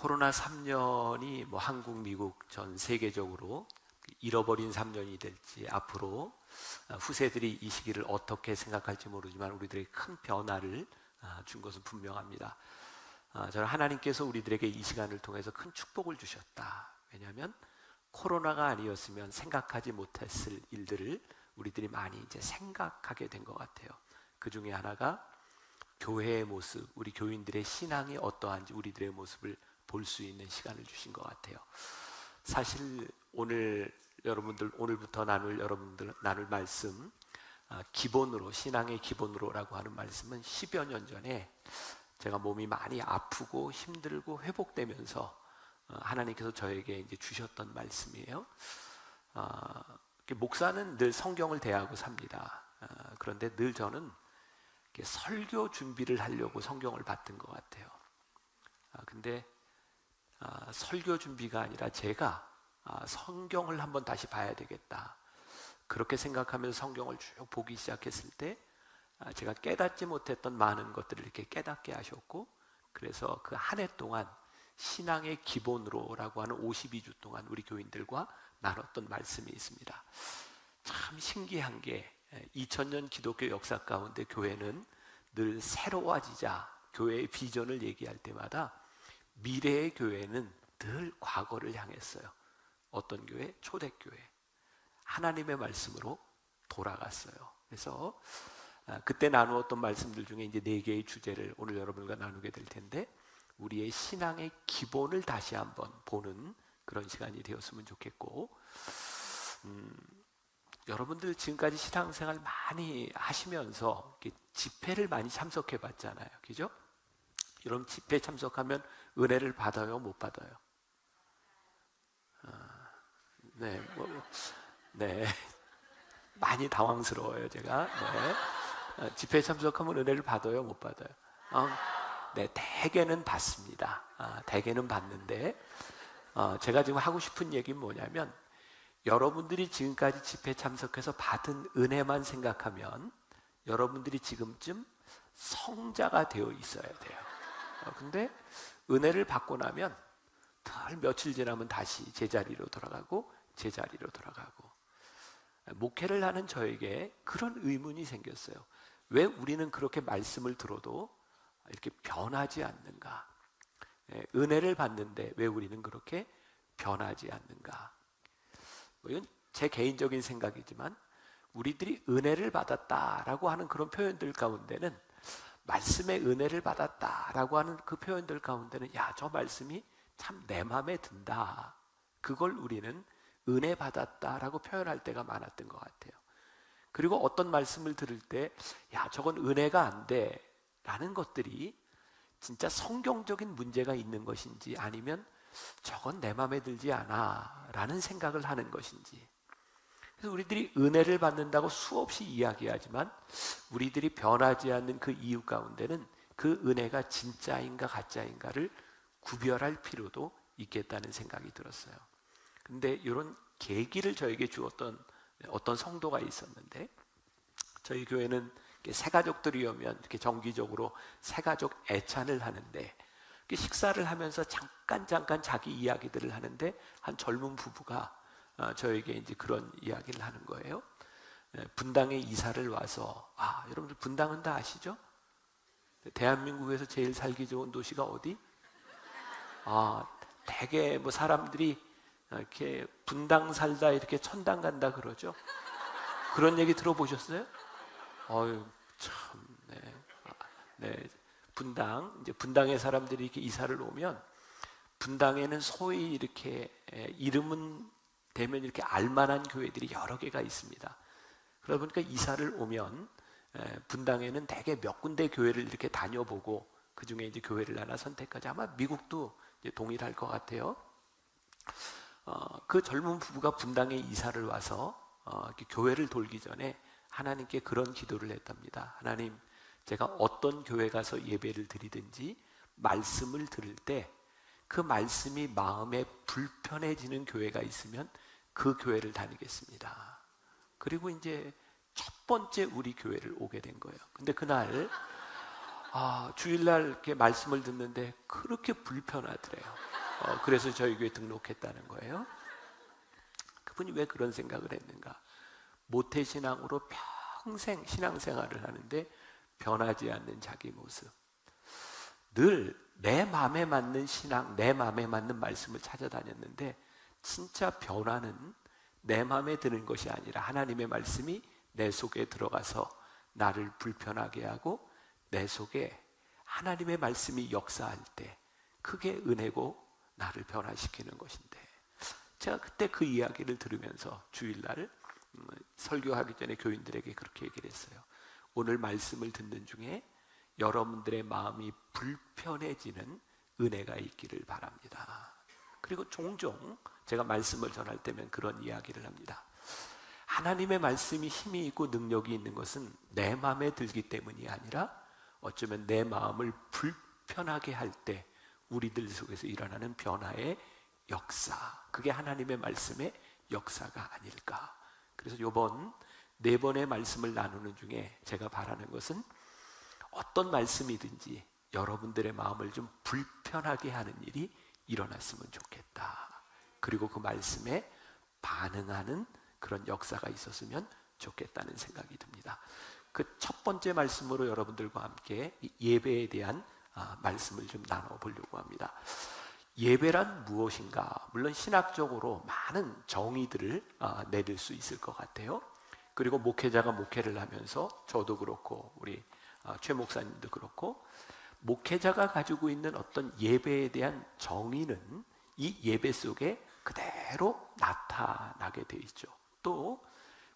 코로나 3년이 뭐 한국, 미국 전 세계적으로 잃어버린 3년이 될지, 앞으로 후세들이 이 시기를 어떻게 생각할지 모르지만 우리들에게 큰 변화를 준 것은 분명합니다. 저는 하나님께서 우리들에게 이 시간을 통해서 큰 축복을 주셨다. 왜냐하면 코로나가 아니었으면 생각하지 못했을 일들을 우리들이 많이 이제 생각하게 된 것 같아요. 그 중에 하나가 교회의 모습, 우리 교인들의 신앙이 어떠한지 우리들의 모습을 볼 수 있는 시간을 주신 것 같아요. 사실 오늘부터 나눌 말씀, 기본으로, 신앙의 기본으로라고 하는 말씀은 10여 년 전에 제가 몸이 많이 아프고 힘들고 회복되면서 하나님께서 저에게 이제 주셨던 말씀이에요. 목사는 늘 성경을 대하고 삽니다. 그런데 늘 저는 설교 준비를 하려고 성경을 봤던 것 같아요. 근데 설교 준비가 아니라 제가 성경을 한번 다시 봐야 되겠다, 그렇게 생각하면서 성경을 쭉 보기 시작했을 때 제가 깨닫지 못했던 많은 것들을 이렇게 깨닫게 하셨고, 그래서 그 한 해 동안 신앙의 기본으로라고 하는 52주 동안 우리 교인들과 나눴던 말씀이 있습니다. 참 신기한 게 2000년 기독교 역사 가운데 교회는 늘 새로워지자, 교회의 비전을 얘기할 때마다 미래의 교회는 늘 과거를 향했어요. 어떤 교회? 초대교회. 하나님의 말씀으로 돌아갔어요. 그래서 그때 나누었던 말씀들 중에 이제 4개의 주제를 오늘 여러분과 나누게 될 텐데, 우리의 신앙의 기본을 다시 한번 보는 그런 시간이 되었으면 좋겠고, 여러분들 지금까지 신앙생활 많이 하시면서 집회를 많이 참석해 봤잖아요. 그죠? 여러분 집회 참석하면 은혜를 받아요? 못 받아요? 네. 많이 당황스러워요, 제가. 네. 집회 참석하면 은혜를 받아요? 못 받아요? 네, 대개는 받습니다. 대개는 받는데, 제가 지금 하고 싶은 얘기는 뭐냐면, 여러분들이 지금까지 집회 참석해서 받은 은혜만 생각하면 여러분들이 지금쯤 성자가 되어 있어야 돼요. 근데 은혜를 받고 나면 덜 며칠 지나면 다시 제자리로 돌아가고 목회를 하는 저에게 그런 의문이 생겼어요. 왜 우리는 그렇게 말씀을 들어도 이렇게 변하지 않는가? 은혜를 받는데 왜 우리는 그렇게 변하지 않는가? 이건 제 개인적인 생각이지만, 우리들이 은혜를 받았다라고 하는 그런 표현들 가운데는, 말씀의 은혜를 받았다라고 하는 그 표현들 가운데는, 야, 저 말씀이 참 내 마음에 든다, 그걸 우리는 은혜 받았다라고 표현할 때가 많았던 것 같아요. 그리고 어떤 말씀을 들을 때, 야, 저건 은혜가 안 돼 라는 것들이 진짜 성경적인 문제가 있는 것인지, 아니면 저건 내 마음에 들지 않아 라는 생각을 하는 것인지. 그래서 우리들이 은혜를 받는다고 수없이 이야기하지만, 우리들이 변하지 않는 그 이유 가운데는 그 은혜가 진짜인가 가짜인가를 구별할 필요도 있겠다는 생각이 들었어요. 근데 이런 계기를 저에게 주었던 어떤 성도가 있었는데, 저희 교회는 새가족들이 오면 이렇게 정기적으로 새가족 애찬을 하는데, 식사를 하면서 잠깐 자기 이야기들을 하는데, 한 젊은 부부가 저에게 이제 그런 이야기를 하는 거예요. 분당에 이사를 와서, 여러분들 분당은 다 아시죠? 대한민국에서 제일 살기 좋은 도시가 어디? 되게 뭐 사람들이 이렇게 분당 살다 이렇게 천당 간다 그러죠. 그런 얘기 들어보셨어요? 참, 네. 분당의 사람들이 이렇게 이사를 오면, 분당에는 소위 이렇게 이름은 되면 이렇게 알만한 교회들이 여러 개가 있습니다. 그러다 보니까 이사를 오면 분당에는 대개 몇 군데 교회를 이렇게 다녀보고 그 중에 이제 교회를 하나 선택하지, 아마 미국도 이제 동일할 것 같아요. 그 젊은 부부가 분당에 이사를 와서 이렇게 교회를 돌기 전에 하나님께 그런 기도를 했답니다. 하나님, 제가 어떤 교회 가서 예배를 드리든지 말씀을 들을 때 그 말씀이 마음에 불편해지는 교회가 있으면 그 교회를 다니겠습니다. 그리고 이제 첫 번째 우리 교회를 오게 된 거예요. 근데 그날 주일날 이렇게 말씀을 듣는데 그렇게 불편하더래요. 그래서 저희 교회 등록했다는 거예요. 그분이 왜 그런 생각을 했는가? 모태신앙으로 평생 신앙생활을 하는데 변하지 않는 자기 모습. 늘 내 마음에 맞는 신앙, 내 마음에 맞는 말씀을 찾아다녔는데 진짜 변화는 내 마음에 드는 것이 아니라 하나님의 말씀이 내 속에 들어가서 나를 불편하게 하고 내 속에 하나님의 말씀이 역사할 때 그게 은혜고 나를 변화시키는 것인데, 제가 그때 그 이야기를 들으면서 주일날 설교하기 전에 교인들에게 그렇게 얘기를 했어요. 오늘 말씀을 듣는 중에 여러분들의 마음이 불편해지는 은혜가 있기를 바랍니다. 그리고 종종 제가 말씀을 전할 때면 그런 이야기를 합니다. 하나님의 말씀이 힘이 있고 능력이 있는 것은 내 마음에 들기 때문이 아니라 어쩌면 내 마음을 불편하게 할 때 우리들 속에서 일어나는 변화의 역사, 그게 하나님의 말씀의 역사가 아닐까. 그래서 이번 4번의 말씀을 나누는 중에 제가 바라는 것은 어떤 말씀이든지 여러분들의 마음을 좀 불편하게 하는 일이 일어났으면 좋겠다. 그리고 그 말씀에 반응하는 그런 역사가 있었으면 좋겠다는 생각이 듭니다. 그 첫 번째 말씀으로 여러분들과 함께 예배에 대한 말씀을 좀 나눠보려고 합니다. 예배란 무엇인가? 물론 신학적으로 많은 정의들을 내릴 수 있을 것 같아요. 그리고 목회자가 목회를 하면서 저도 그렇고 우리 최 목사님도 그렇고 목회자가 가지고 있는 어떤 예배에 대한 정의는 이 예배 속에 그대로 나타나게 돼 있죠. 또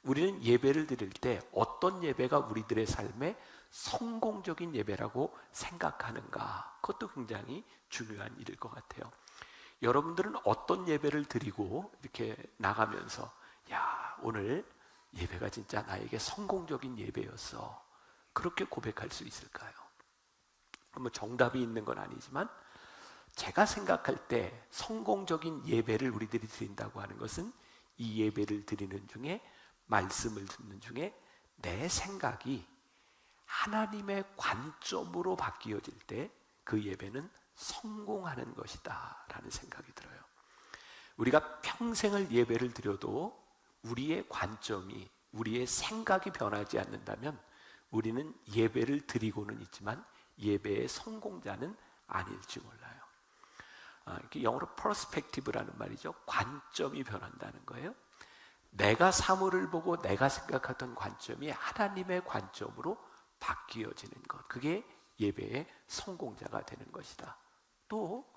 우리는 예배를 드릴 때 어떤 예배가 우리들의 삶에 성공적인 예배라고 생각하는가, 그것도 굉장히 중요한 일일 것 같아요. 여러분들은 어떤 예배를 드리고 이렇게 나가면서 야, 오늘 예배가 진짜 나에게 성공적인 예배였어, 그렇게 고백할 수 있을까요? 뭐 정답이 있는 건 아니지만 제가 생각할 때 성공적인 예배를 우리들이 드린다고 하는 것은 이 예배를 드리는 중에, 말씀을 듣는 중에 내 생각이 하나님의 관점으로 바뀌어질 때 그 예배는 성공하는 것이다 라는 생각이 들어요. 우리가 평생을 예배를 드려도 우리의 관점이, 우리의 생각이 변하지 않는다면 우리는 예배를 드리고는 있지만 예배의 성공자는 아닐지 몰라요. 이렇게 영어로 perspective라는 말이죠. 관점이 변한다는 거예요. 내가 사물을 보고 내가 생각하던 관점이 하나님의 관점으로 바뀌어지는 것, 그게 예배의 성공자가 되는 것이다. 또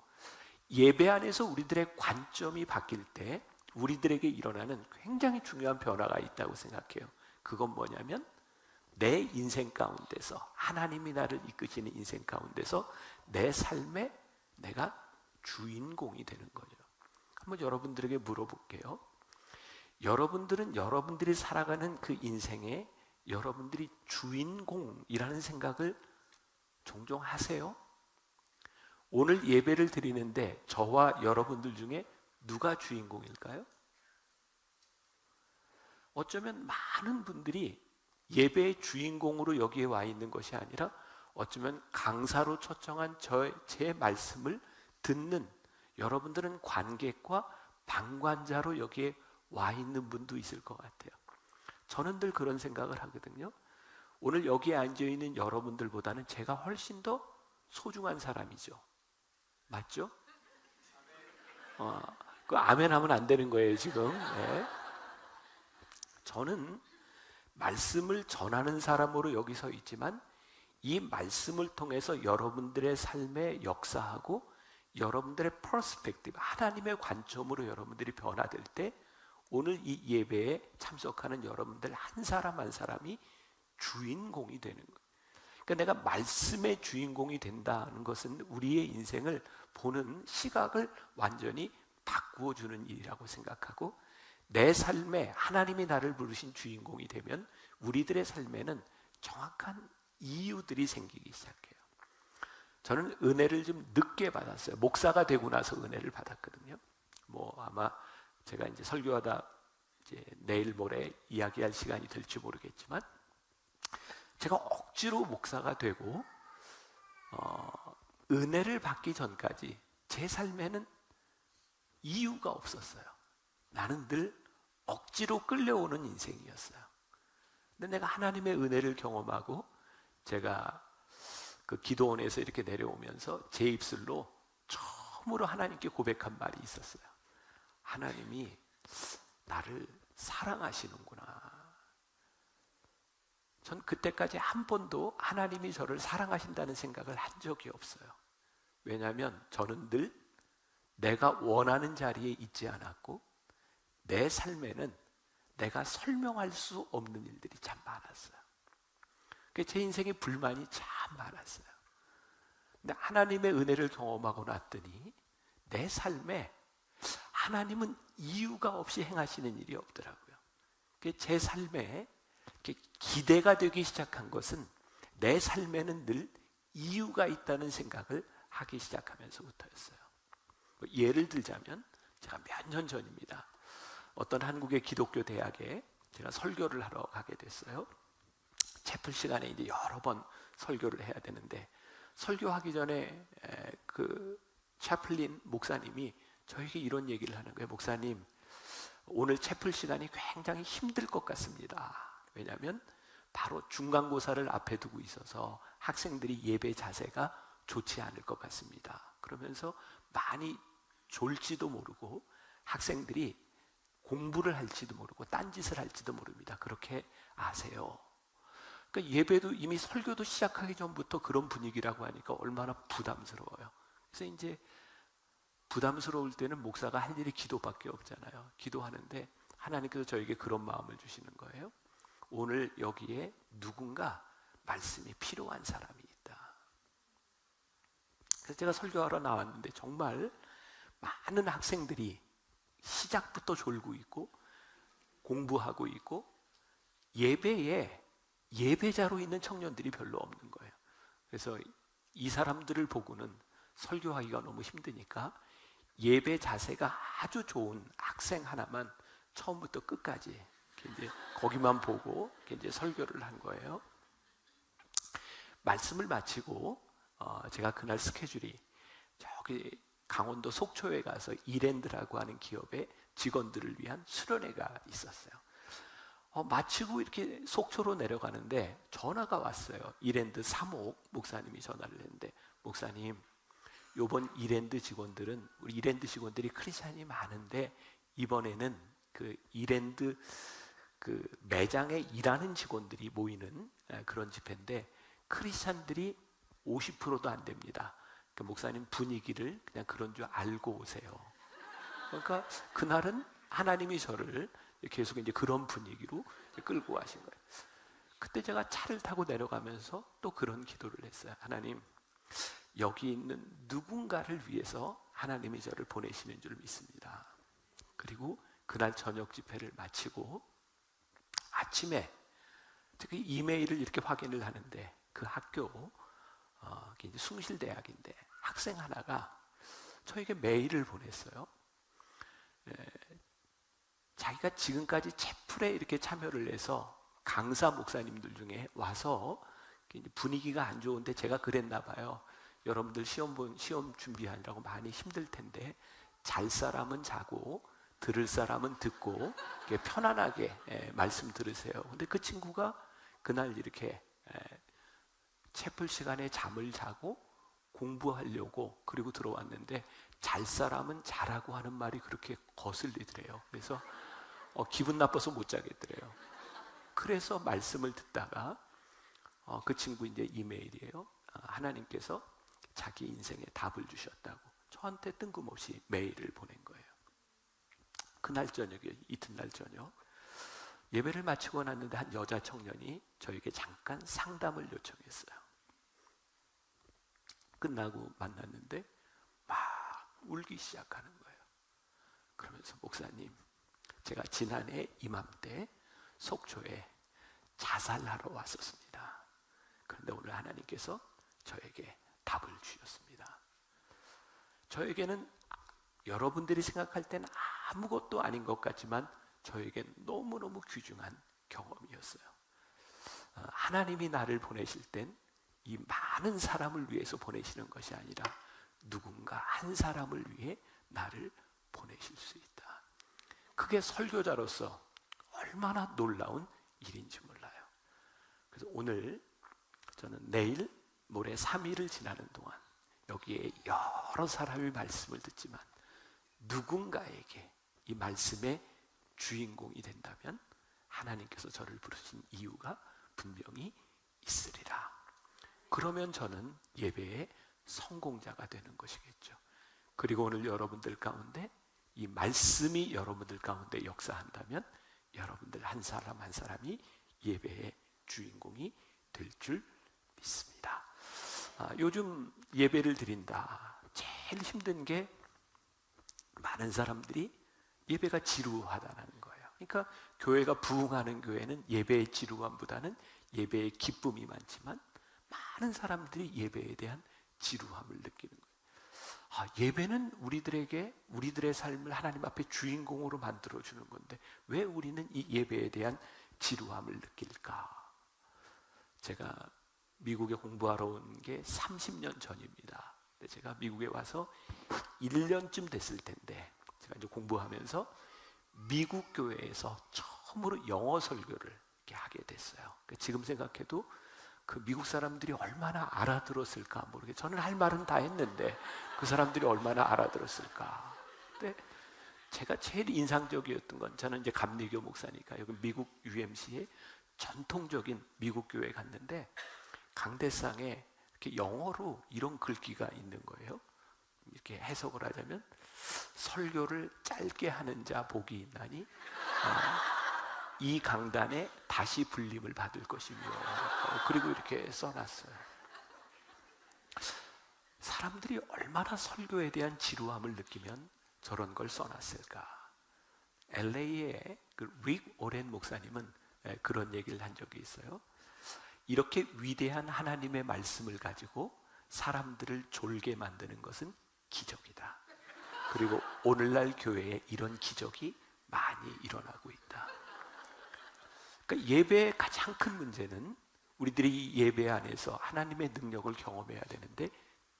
예배 안에서 우리들의 관점이 바뀔 때 우리들에게 일어나는 굉장히 중요한 변화가 있다고 생각해요. 그건 뭐냐면 내 인생 가운데서, 하나님이 나를 이끄시는 인생 가운데서 내 삶에 내가 주인공이 되는 거죠. 한번 여러분들에게 물어볼게요. 여러분들은 여러분들이 살아가는 그 인생에 여러분들이 주인공이라는 생각을 종종 하세요? 오늘 예배를 드리는데 저와 여러분들 중에 누가 주인공일까요? 어쩌면 많은 분들이 예배의 주인공으로 여기에 와 있는 것이 아니라 어쩌면 강사로 초청한 제 말씀을 듣는 여러분들은 관객과 방관자로 여기에 와 있는 분도 있을 것 같아요. 저는 늘 그런 생각을 하거든요. 오늘 여기에 앉아있는 여러분들보다는 제가 훨씬 더 소중한 사람이죠. 맞죠? 그 아멘 하면 안 되는 거예요 지금. 네. 저는 말씀을 전하는 사람으로 여기 서 있지만 이 말씀을 통해서 여러분들의 삶에 역사하고 여러분들의 퍼스펙티브, 하나님의 관점으로 여러분들이 변화될 때 오늘 이 예배에 참석하는 여러분들 한 사람 한 사람이 주인공이 되는 거예요. 그러니까 내가 말씀의 주인공이 된다는 것은 우리의 인생을 보는 시각을 완전히 바꾸어 주는 일이라고 생각하고, 내 삶에 하나님이 나를 부르신 주인공이 되면 우리들의 삶에는 정확한 이유들이 생기기 시작해요. 저는 은혜를 좀 늦게 받았어요. 목사가 되고 나서 은혜를 받았거든요. 아마 제가 이제 설교하다 이제 내일 모레 이야기할 시간이 될지 모르겠지만 제가 억지로 목사가 되고 은혜를 받기 전까지 제 삶에는 이유가 없었어요. 나는 늘 억지로 끌려오는 인생이었어요. 근데 내가 하나님의 은혜를 경험하고 제가 그 기도원에서 이렇게 내려오면서 제 입술로 처음으로 하나님께 고백한 말이 있었어요. 하나님이 나를 사랑하시는구나. 전 그때까지 한 번도 하나님이 저를 사랑하신다는 생각을 한 적이 없어요. 왜냐하면 저는 늘 내가 원하는 자리에 있지 않았고 내 삶에는 내가 설명할 수 없는 일들이 참 많았어요. 제 인생에 불만이 참 많았어요. 근데 하나님의 은혜를 경험하고 났더니 내 삶에 하나님은 이유가 없이 행하시는 일이 없더라고요. 제 삶에 기대가 되기 시작한 것은 내 삶에는 늘 이유가 있다는 생각을 하기 시작하면서부터였어요. 예를 들자면 제가 몇 년 전입니다. 어떤 한국의 기독교 대학에 제가 설교를 하러 가게 됐어요. 채플 시간에 이제 여러 번 설교를 해야 되는데 설교하기 전에 그 채플린 목사님이 저에게 이런 얘기를 하는 거예요. 목사님, 오늘 채플 시간이 굉장히 힘들 것 같습니다. 왜냐하면 바로 중간고사를 앞에 두고 있어서 학생들이 예배 자세가 좋지 않을 것 같습니다. 그러면서 많이 졸지도 모르고 학생들이 공부를 할지도 모르고 딴짓을 할지도 모릅니다. 그렇게 아세요. 그러니까 예배도 이미 설교도 시작하기 전부터 그런 분위기라고 하니까 얼마나 부담스러워요. 그래서 이제 부담스러울 때는 목사가 할 일이 기도밖에 없잖아요. 기도하는데 하나님께서 저에게 그런 마음을 주시는 거예요. 오늘 여기에 누군가 말씀이 필요한 사람이 있다. 그래서 제가 설교하러 나왔는데 정말 많은 학생들이 시작부터 졸고 있고 공부하고 있고 예배에 예배자로 있는 청년들이 별로 없는 거예요. 그래서 이 사람들을 보고는 설교하기가 너무 힘드니까 예배 자세가 아주 좋은 학생 하나만 처음부터 끝까지 이제 거기만 보고 이제 설교를 한 거예요. 말씀을 마치고 제가 그날 스케줄이 저기 강원도 속초에 가서 이랜드라고 하는 기업의 직원들을 위한 수련회가 있었어요. 마치고 이렇게 속초로 내려가는데 전화가 왔어요. 이랜드 3옥 목사님이 전화를 했는데, 목사님, 요번 이랜드 직원들은, 우리 이랜드 직원들이 크리스찬이 많은데 이번에는 그 이랜드 그 매장에 일하는 직원들이 모이는 그런 집회인데 크리스찬들이 50%도 안 됩니다. 그 목사님 분위기를 그냥 그런 줄 알고 오세요. 그러니까 그날은 하나님이 저를 계속 이제 그런 분위기로 끌고 가신 거예요. 그때 제가 차를 타고 내려가면서 또 그런 기도를 했어요. 하나님, 여기 있는 누군가를 위해서 하나님이 저를 보내시는 줄 믿습니다. 그리고 그날 저녁 집회를 마치고 아침에 그 이메일을 이렇게 확인을 하는데 그 학교 이제 숭실대학인데 학생 하나가 저에게 메일을 보냈어요. 자기가 지금까지 채플에 이렇게 참여를 해서 강사 목사님들 중에 와서 분위기가 안 좋은데 제가 그랬나 봐요. 여러분들 시험 준비하느라고 많이 힘들 텐데 잘 사람은 자고 들을 사람은 듣고 편안하게 말씀 들으세요. 근데 그 친구가 그날 이렇게 채플 시간에 잠을 자고 공부하려고 그리고 들어왔는데 잘 사람은 자라고 하는 말이 그렇게 거슬리더래요. 그래서 기분 나빠서 못 자겠더래요. 그래서 말씀을 듣다가 그 친구 이제 이메일이에요. 하나님께서 자기 인생에 답을 주셨다고 저한테 뜬금없이 메일을 보낸 거예요. 그날 저녁에 이튿날 저녁 예배를 마치고 났는데 한 여자 청년이 저에게 잠깐 상담을 요청했어요. 끝나고 만났는데 막 울기 시작하는 거예요. 그러면서 목사님, 제가 지난해 이맘때 속초에 자살하러 왔었습니다. 그런데 오늘 하나님께서 저에게 답을 주셨습니다. 저에게는 여러분들이 생각할 때는 아무것도 아닌 것 같지만 저에겐 너무너무 귀중한 경험이었어요. 하나님이 나를 보내실 땐 이 많은 사람을 위해서 보내시는 것이 아니라 누군가 한 사람을 위해 나를 보내실 수 있다. 그게 설교자로서 얼마나 놀라운 일인지 몰라요. 그래서 오늘 저는 내일 모레 3일을 지나는 동안 여기에 여러 사람이 말씀을 듣지만 누군가에게 이 말씀의 주인공이 된다면 하나님께서 저를 부르신 이유가 분명히 있으리라. 그러면 저는 예배의 성공자가 되는 것이겠죠. 그리고 오늘 여러분들 가운데 이 말씀이 여러분들 가운데 역사한다면 여러분들 한 사람 한 사람이 예배의 주인공이 될 줄 믿습니다. 요즘 예배를 드린다. 제일 힘든 게 많은 사람들이 예배가 지루하다는 거예요. 그러니까 교회가 부흥하는 교회는 예배의 지루함보다는 예배의 기쁨이 많지만 많은 사람들이 예배에 대한 지루함을 느끼는 거예요. 예배는 우리들의 삶을 하나님 앞에 주인공으로 만들어주는 건데 왜 우리는 이 예배에 대한 지루함을 느낄까? 제가 미국에 공부하러 온 게 30년 전입니다. 제가 미국에 와서 1년쯤 됐을 텐데 제가 이제 공부하면서 미국 교회에서 처음으로 영어 설교를 이렇게 하게 됐어요. 지금 생각해도 그 미국 사람들이 얼마나 알아들었을까 모르겠어요. 저는 할 말은 다 했는데 그 사람들이 얼마나 알아들었을까. 근데 제가 제일 인상적이었던 건 저는 이제 감리교 목사니까 여기 미국 UMC에 전통적인 미국 교회에 갔는데 강대상에 이렇게 영어로 이런 글귀가 있는 거예요. 이렇게 해석을 하자면 설교를 짧게 하는 자 복이 있나니 이 강단에 다시 불림을 받을 것이며 그리고 이렇게 써놨어요. 사람들이 얼마나 설교에 대한 지루함을 느끼면 저런 걸 써놨을까? LA의 릭 오렌 목사님은 그런 얘기를 한 적이 있어요. 이렇게 위대한 하나님의 말씀을 가지고 사람들을 졸게 만드는 것은 기적이다. 그리고 오늘날 교회에 이런 기적이 많이 일어나고 있다. 그러니까 예배의 가장 큰 문제는 우리들이 이 예배 안에서 하나님의 능력을 경험해야 되는데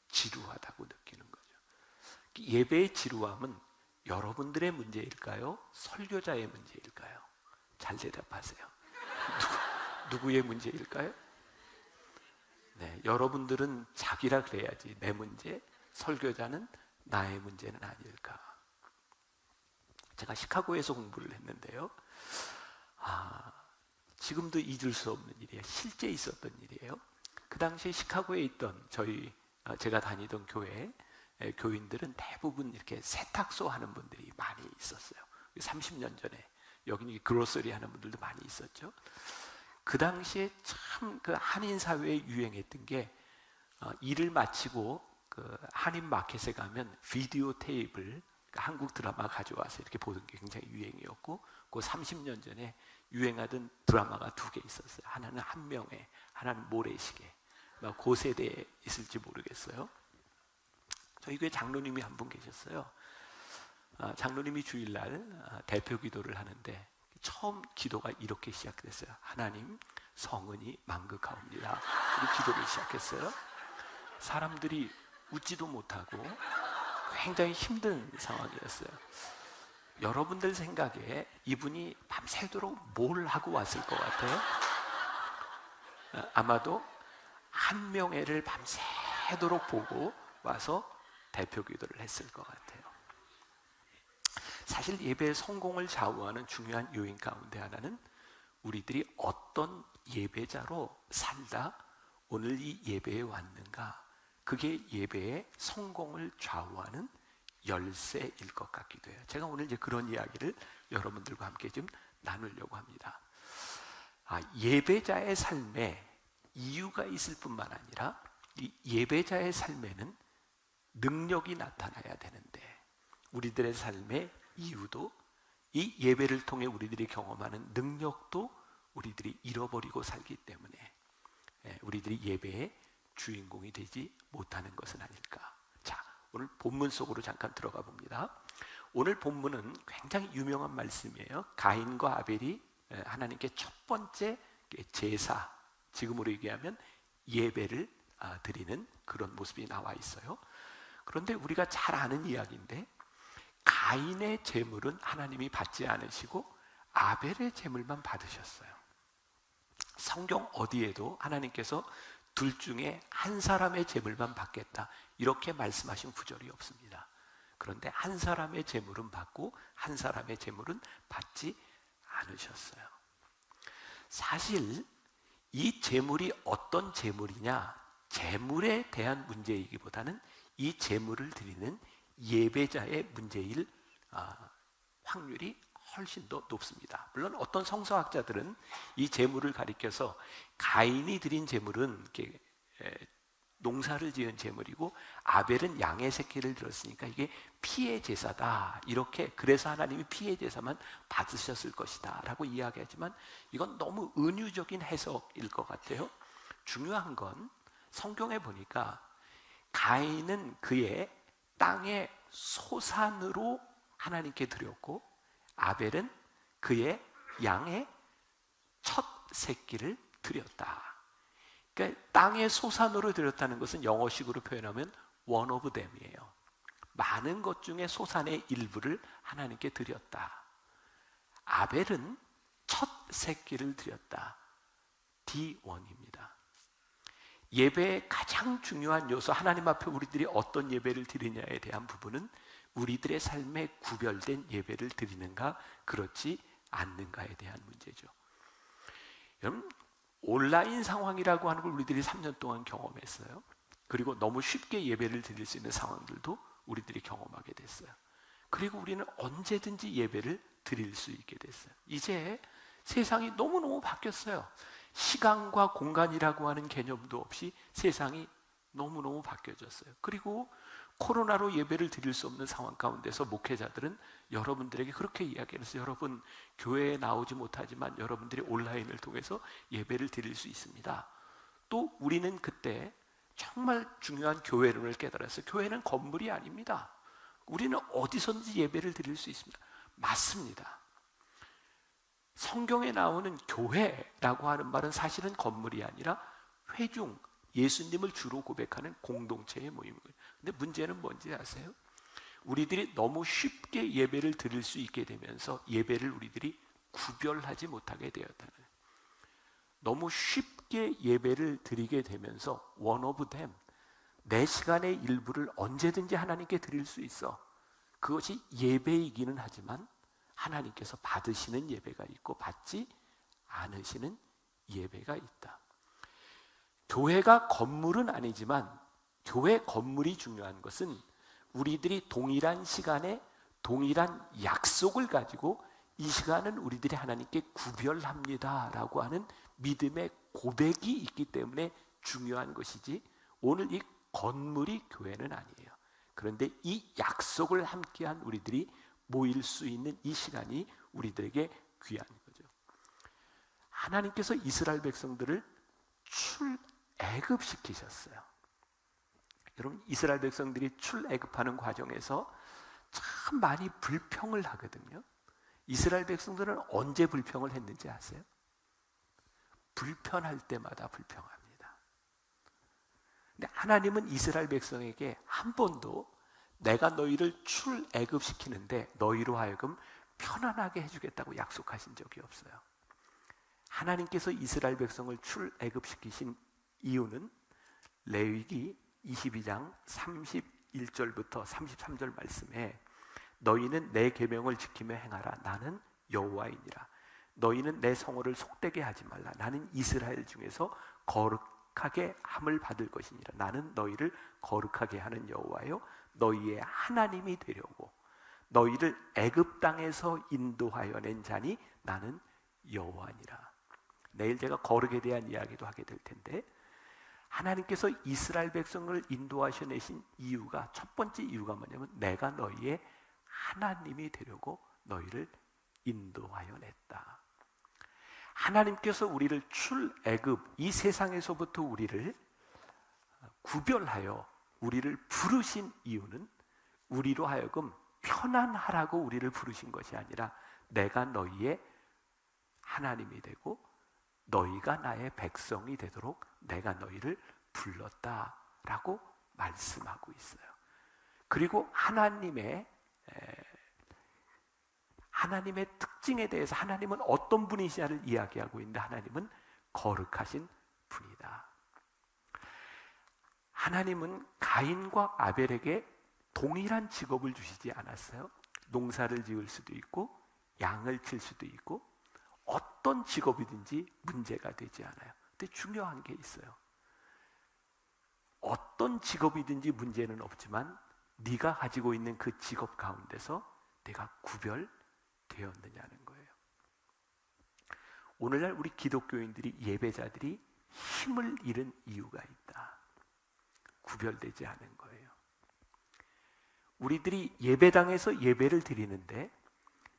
지루하다고 느끼는 거죠. 예배의 지루함은 여러분들의 문제일까요? 설교자의 문제일까요? 잘 대답하세요. 누구의 문제일까요? 네, 여러분들은 자기라 그래야지 내 문제, 설교자는 나의 문제는 아닐까. 제가 시카고에서 공부를 했는데요. 지금도 잊을 수 없는 일이에요. 실제 있었던 일이에요. 그 당시에 시카고에 있던 제가 다니던 교회 교인들은 대부분 이렇게 세탁소 하는 분들이 많이 있었어요. 30년 전에 여기 그로서리 하는 분들도 많이 있었죠. 그 당시에 참 그 한인 사회에 유행했던 게 일을 마치고 그 한인 마켓에 가면 비디오 테이프를 한국 드라마 가져와서 이렇게 보는 게 굉장히 유행이었고 그 30년 전에 유행하던 드라마가 두 개 있었어요. 하나는 한명회, 하나는 모래시계. 그 세대에 있을지 모르겠어요. 저희 교회 장로님이 한 분 계셨어요. 장로님이 주일날 대표 기도를 하는데 처음 기도가 이렇게 시작됐어요. 하나님, 성은이 만극하옵니다. 이 기도를 시작했어요. 사람들이 웃지도 못하고 굉장히 힘든 상황이었어요. 여러분들 생각에 이분이 밤새도록 뭘 하고 왔을 것 같아요? 아마도 한명회를 밤새도록 보고 와서 대표 기도를 했을 것 같아요. 사실 예배의 성공을 좌우하는 중요한 요인 가운데 하나는 우리들이 어떤 예배자로 살다 오늘 이 예배에 왔는가, 그게 예배의 성공을 좌우하는 열쇠일 것 같기도 해요. 제가 오늘 이제 그런 이야기를 여러분들과 함께 좀 나누려고 합니다. 예배자의 삶에 이유가 있을 뿐만 아니라 이 예배자의 삶에는 능력이 나타나야 되는데 우리들의 삶의 이유도 이 예배를 통해 우리들이 경험하는 능력도 우리들이 잃어버리고 살기 때문에 우리들이 예배의 주인공이 되지 못하는 것은 아닐까. 자, 오늘 본문 속으로 잠깐 들어가 봅니다. 오늘 본문은 굉장히 유명한 말씀이에요. 가인과 아벨이 하나님께 첫 번째 제사, 지금으로 얘기하면 예배를 드리는 그런 모습이 나와 있어요. 그런데 우리가 잘 아는 이야기인데 가인의 제물은 하나님이 받지 않으시고 아벨의 제물만 받으셨어요. 성경 어디에도 하나님께서 둘 중에 한 사람의 제물만 받겠다 이렇게 말씀하신 구절이 없습니다. 그런데 한 사람의 제물은 받고 한 사람의 제물은 받지 않으셨어요. 사실 이 제물이 어떤 제물이냐, 제물에 대한 문제이기보다는 이 제물을 드리는 예배자의 문제일 확률이 훨씬 더 높습니다. 물론 어떤 성서학자들은 이 제물을 가리켜서 가인이 드린 제물은 이렇게 농사를 지은 제물이고 아벨은 양의 새끼를 들었으니까 이게 피의 제사다, 이렇게, 그래서 하나님이 피의 제사만 받으셨을 것이다 라고 이야기하지만 이건 너무 은유적인 해석일 것 같아요. 중요한 건 성경에 보니까 가인은 그의 땅의 소산으로 하나님께 드렸고 아벨은 그의 양의 첫 새끼를 드렸다. 그러니까 땅의 소산으로 드렸다는 것은 영어식으로 표현하면 one of them이에요. 많은 것 중에 소산의 일부를 하나님께 드렸다. 아벨은 첫 새끼를 드렸다. D1입니다. 예배의 가장 중요한 요소, 하나님 앞에 우리들이 어떤 예배를 드리냐에 대한 부분은 우리들의 삶에 구별된 예배를 드리는가 그렇지 않는가에 대한 문제죠. 여러분, 온라인 상황이라고 하는 걸 우리들이 3년 동안 경험했어요. 그리고 너무 쉽게 예배를 드릴 수 있는 상황들도 우리들이 경험하게 됐어요. 그리고 우리는 언제든지 예배를 드릴 수 있게 됐어요. 이제 세상이 너무너무 바뀌었어요. 시간과 공간이라고 하는 개념도 없이 세상이 너무너무 바뀌어졌어요. 그리고 코로나로 예배를 드릴 수 없는 상황 가운데서 목회자들은 여러분들에게 그렇게 이야기를 했어요. 여러분, 교회에 나오지 못하지만 여러분들이 온라인을 통해서 예배를 드릴 수 있습니다. 또 우리는 그때 정말 중요한 교회론을 깨달았어요. 교회는 건물이 아닙니다. 우리는 어디서든지 예배를 드릴 수 있습니다. 맞습니다. 성경에 나오는 교회라고 하는 말은 사실은 건물이 아니라 회중, 예수님을 주로 고백하는 공동체의 모임이에요. 근데 문제는 뭔지 아세요? 우리들이 너무 쉽게 예배를 드릴 수 있게 되면서 예배를 우리들이 구별하지 못하게 되었다는 거예요. 너무 쉽게 예배를 드리게 되면서 one of them, 내 시간의 일부를 언제든지 하나님께 드릴 수 있어. 그것이 예배이기는 하지만 하나님께서 받으시는 예배가 있고 받지 않으시는 예배가 있다. 교회가 건물은 아니지만 교회 건물이 중요한 것은 우리들이 동일한 시간에 동일한 약속을 가지고 이 시간은 우리들이 하나님께 구별합니다 라고 하는 믿음의 고백이 있기 때문에 중요한 것이지, 오늘 이 건물이 교회는 아니에요. 그런데 이 약속을 함께한 우리들이 모일 수 있는 이 시간이 우리들에게 귀한 거죠. 하나님께서 이스라엘 백성들을 출애굽시키셨어요. 여러분, 이스라엘 백성들이 출애굽하는 과정에서 참 많이 불평을 하거든요. 이스라엘 백성들은 언제 불평을 했는지 아세요? 불편할 때마다 불평합니다. 근데 하나님은 이스라엘 백성에게 한 번도 내가 너희를 출애굽시키는데 너희로 하여금 편안하게 해주겠다고 약속하신 적이 없어요. 하나님께서 이스라엘 백성을 출애굽시키신 이유는 레위기 22장 31절부터 33절 말씀에 너희는 내 계명을 지키며 행하라. 나는 여호와이니라. 너희는 내 성호를 속되게 하지 말라. 나는 이스라엘 중에서 거룩하게 함을 받을 것이니라. 나는 너희를 거룩하게 하는 여호와요 너희의 하나님이 되려고 너희를 애굽 땅에서 인도하여 낸 자니 나는 여호와니라. 내일 제가 거룩에 대한 이야기도 하게 될 텐데, 하나님께서 이스라엘 백성을 인도하셔 내신 이유가, 첫 번째 이유가 뭐냐면 내가 너희의 하나님이 되려고 너희를 인도하여 냈다. 하나님께서 우리를 출애굽, 이 세상에서부터 우리를 구별하여 우리를 부르신 이유는 우리로 하여금 편안하라고 우리를 부르신 것이 아니라 내가 너희의 하나님이 되고 너희가 나의 백성이 되도록 내가 너희를 불렀다라고 말씀하고 있어요. 그리고 하나님의 하나님의 특징에 대해서 하나님은 어떤 분이시냐를 이야기하고 있는데 하나님은 거룩하신 분이다. 하나님은 가인과 아벨에게 동일한 직업을 주시지 않았어요. 농사를 지을 수도 있고 양을 칠 수도 있고 어떤 직업이든지 문제가 되지 않아요. 근데 중요한 게 있어요. 어떤 직업이든지 문제는 없지만 네가 가지고 있는 그 직업 가운데서 내가 구별되었느냐는 거예요. 오늘날 우리 기독교인들이 예배자들이 힘을 잃은 이유가 있다. 구별되지 않은 거예요. 우리들이 예배당에서 예배를 드리는데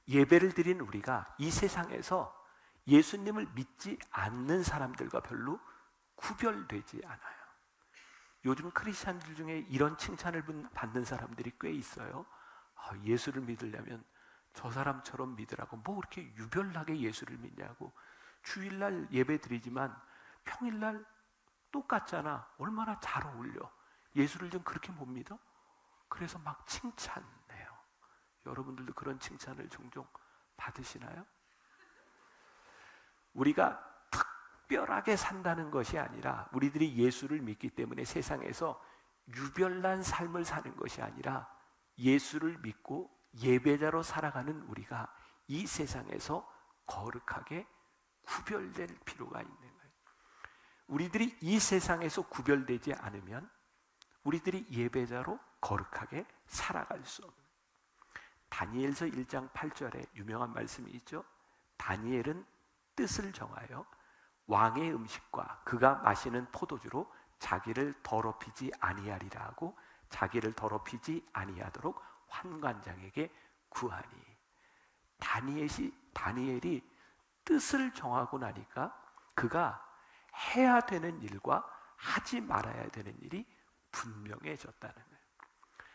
예배를 드린 우리가 이 세상에서 예수님을 믿지 않는 사람들과 별로 구별되지 않아요. 요즘 크리스찬들 중에 이런 칭찬을 받는 사람들이 꽤 있어요. 예수를 믿으려면 저 사람처럼 믿으라고, 뭐 그렇게 유별나게 예수를 믿냐고. 주일날 예배 드리지만 평일날 똑같잖아. 얼마나 잘 어울려. 예수를 좀 그렇게 못 믿어? 그래서 막 칭찬해요. 여러분들도 그런 칭찬을 종종 받으시나요? 우리가 특별하게 산다는 것이 아니라 우리들이 예수를 믿기 때문에 세상에서 유별난 삶을 사는 것이 아니라 예수를 믿고 예배자로 살아가는 우리가 이 세상에서 거룩하게 구별될 필요가 있는 거예요. 우리들이 이 세상에서 구별되지 않으면 우리들이 예배자로 거룩하게 살아갈 수 없는, 다니엘서 1장 8절에 유명한 말씀이 있죠. 다니엘은 뜻을 정하여 왕의 음식과 그가 마시는 포도주로 자기를 더럽히지 아니하리라 하고 자기를 더럽히지 아니하도록 환관장에게 구하니. 다니엘이 뜻을 정하고 나니까 그가 해야 되는 일과 하지 말아야 되는 일이 분명해졌다는 거예요.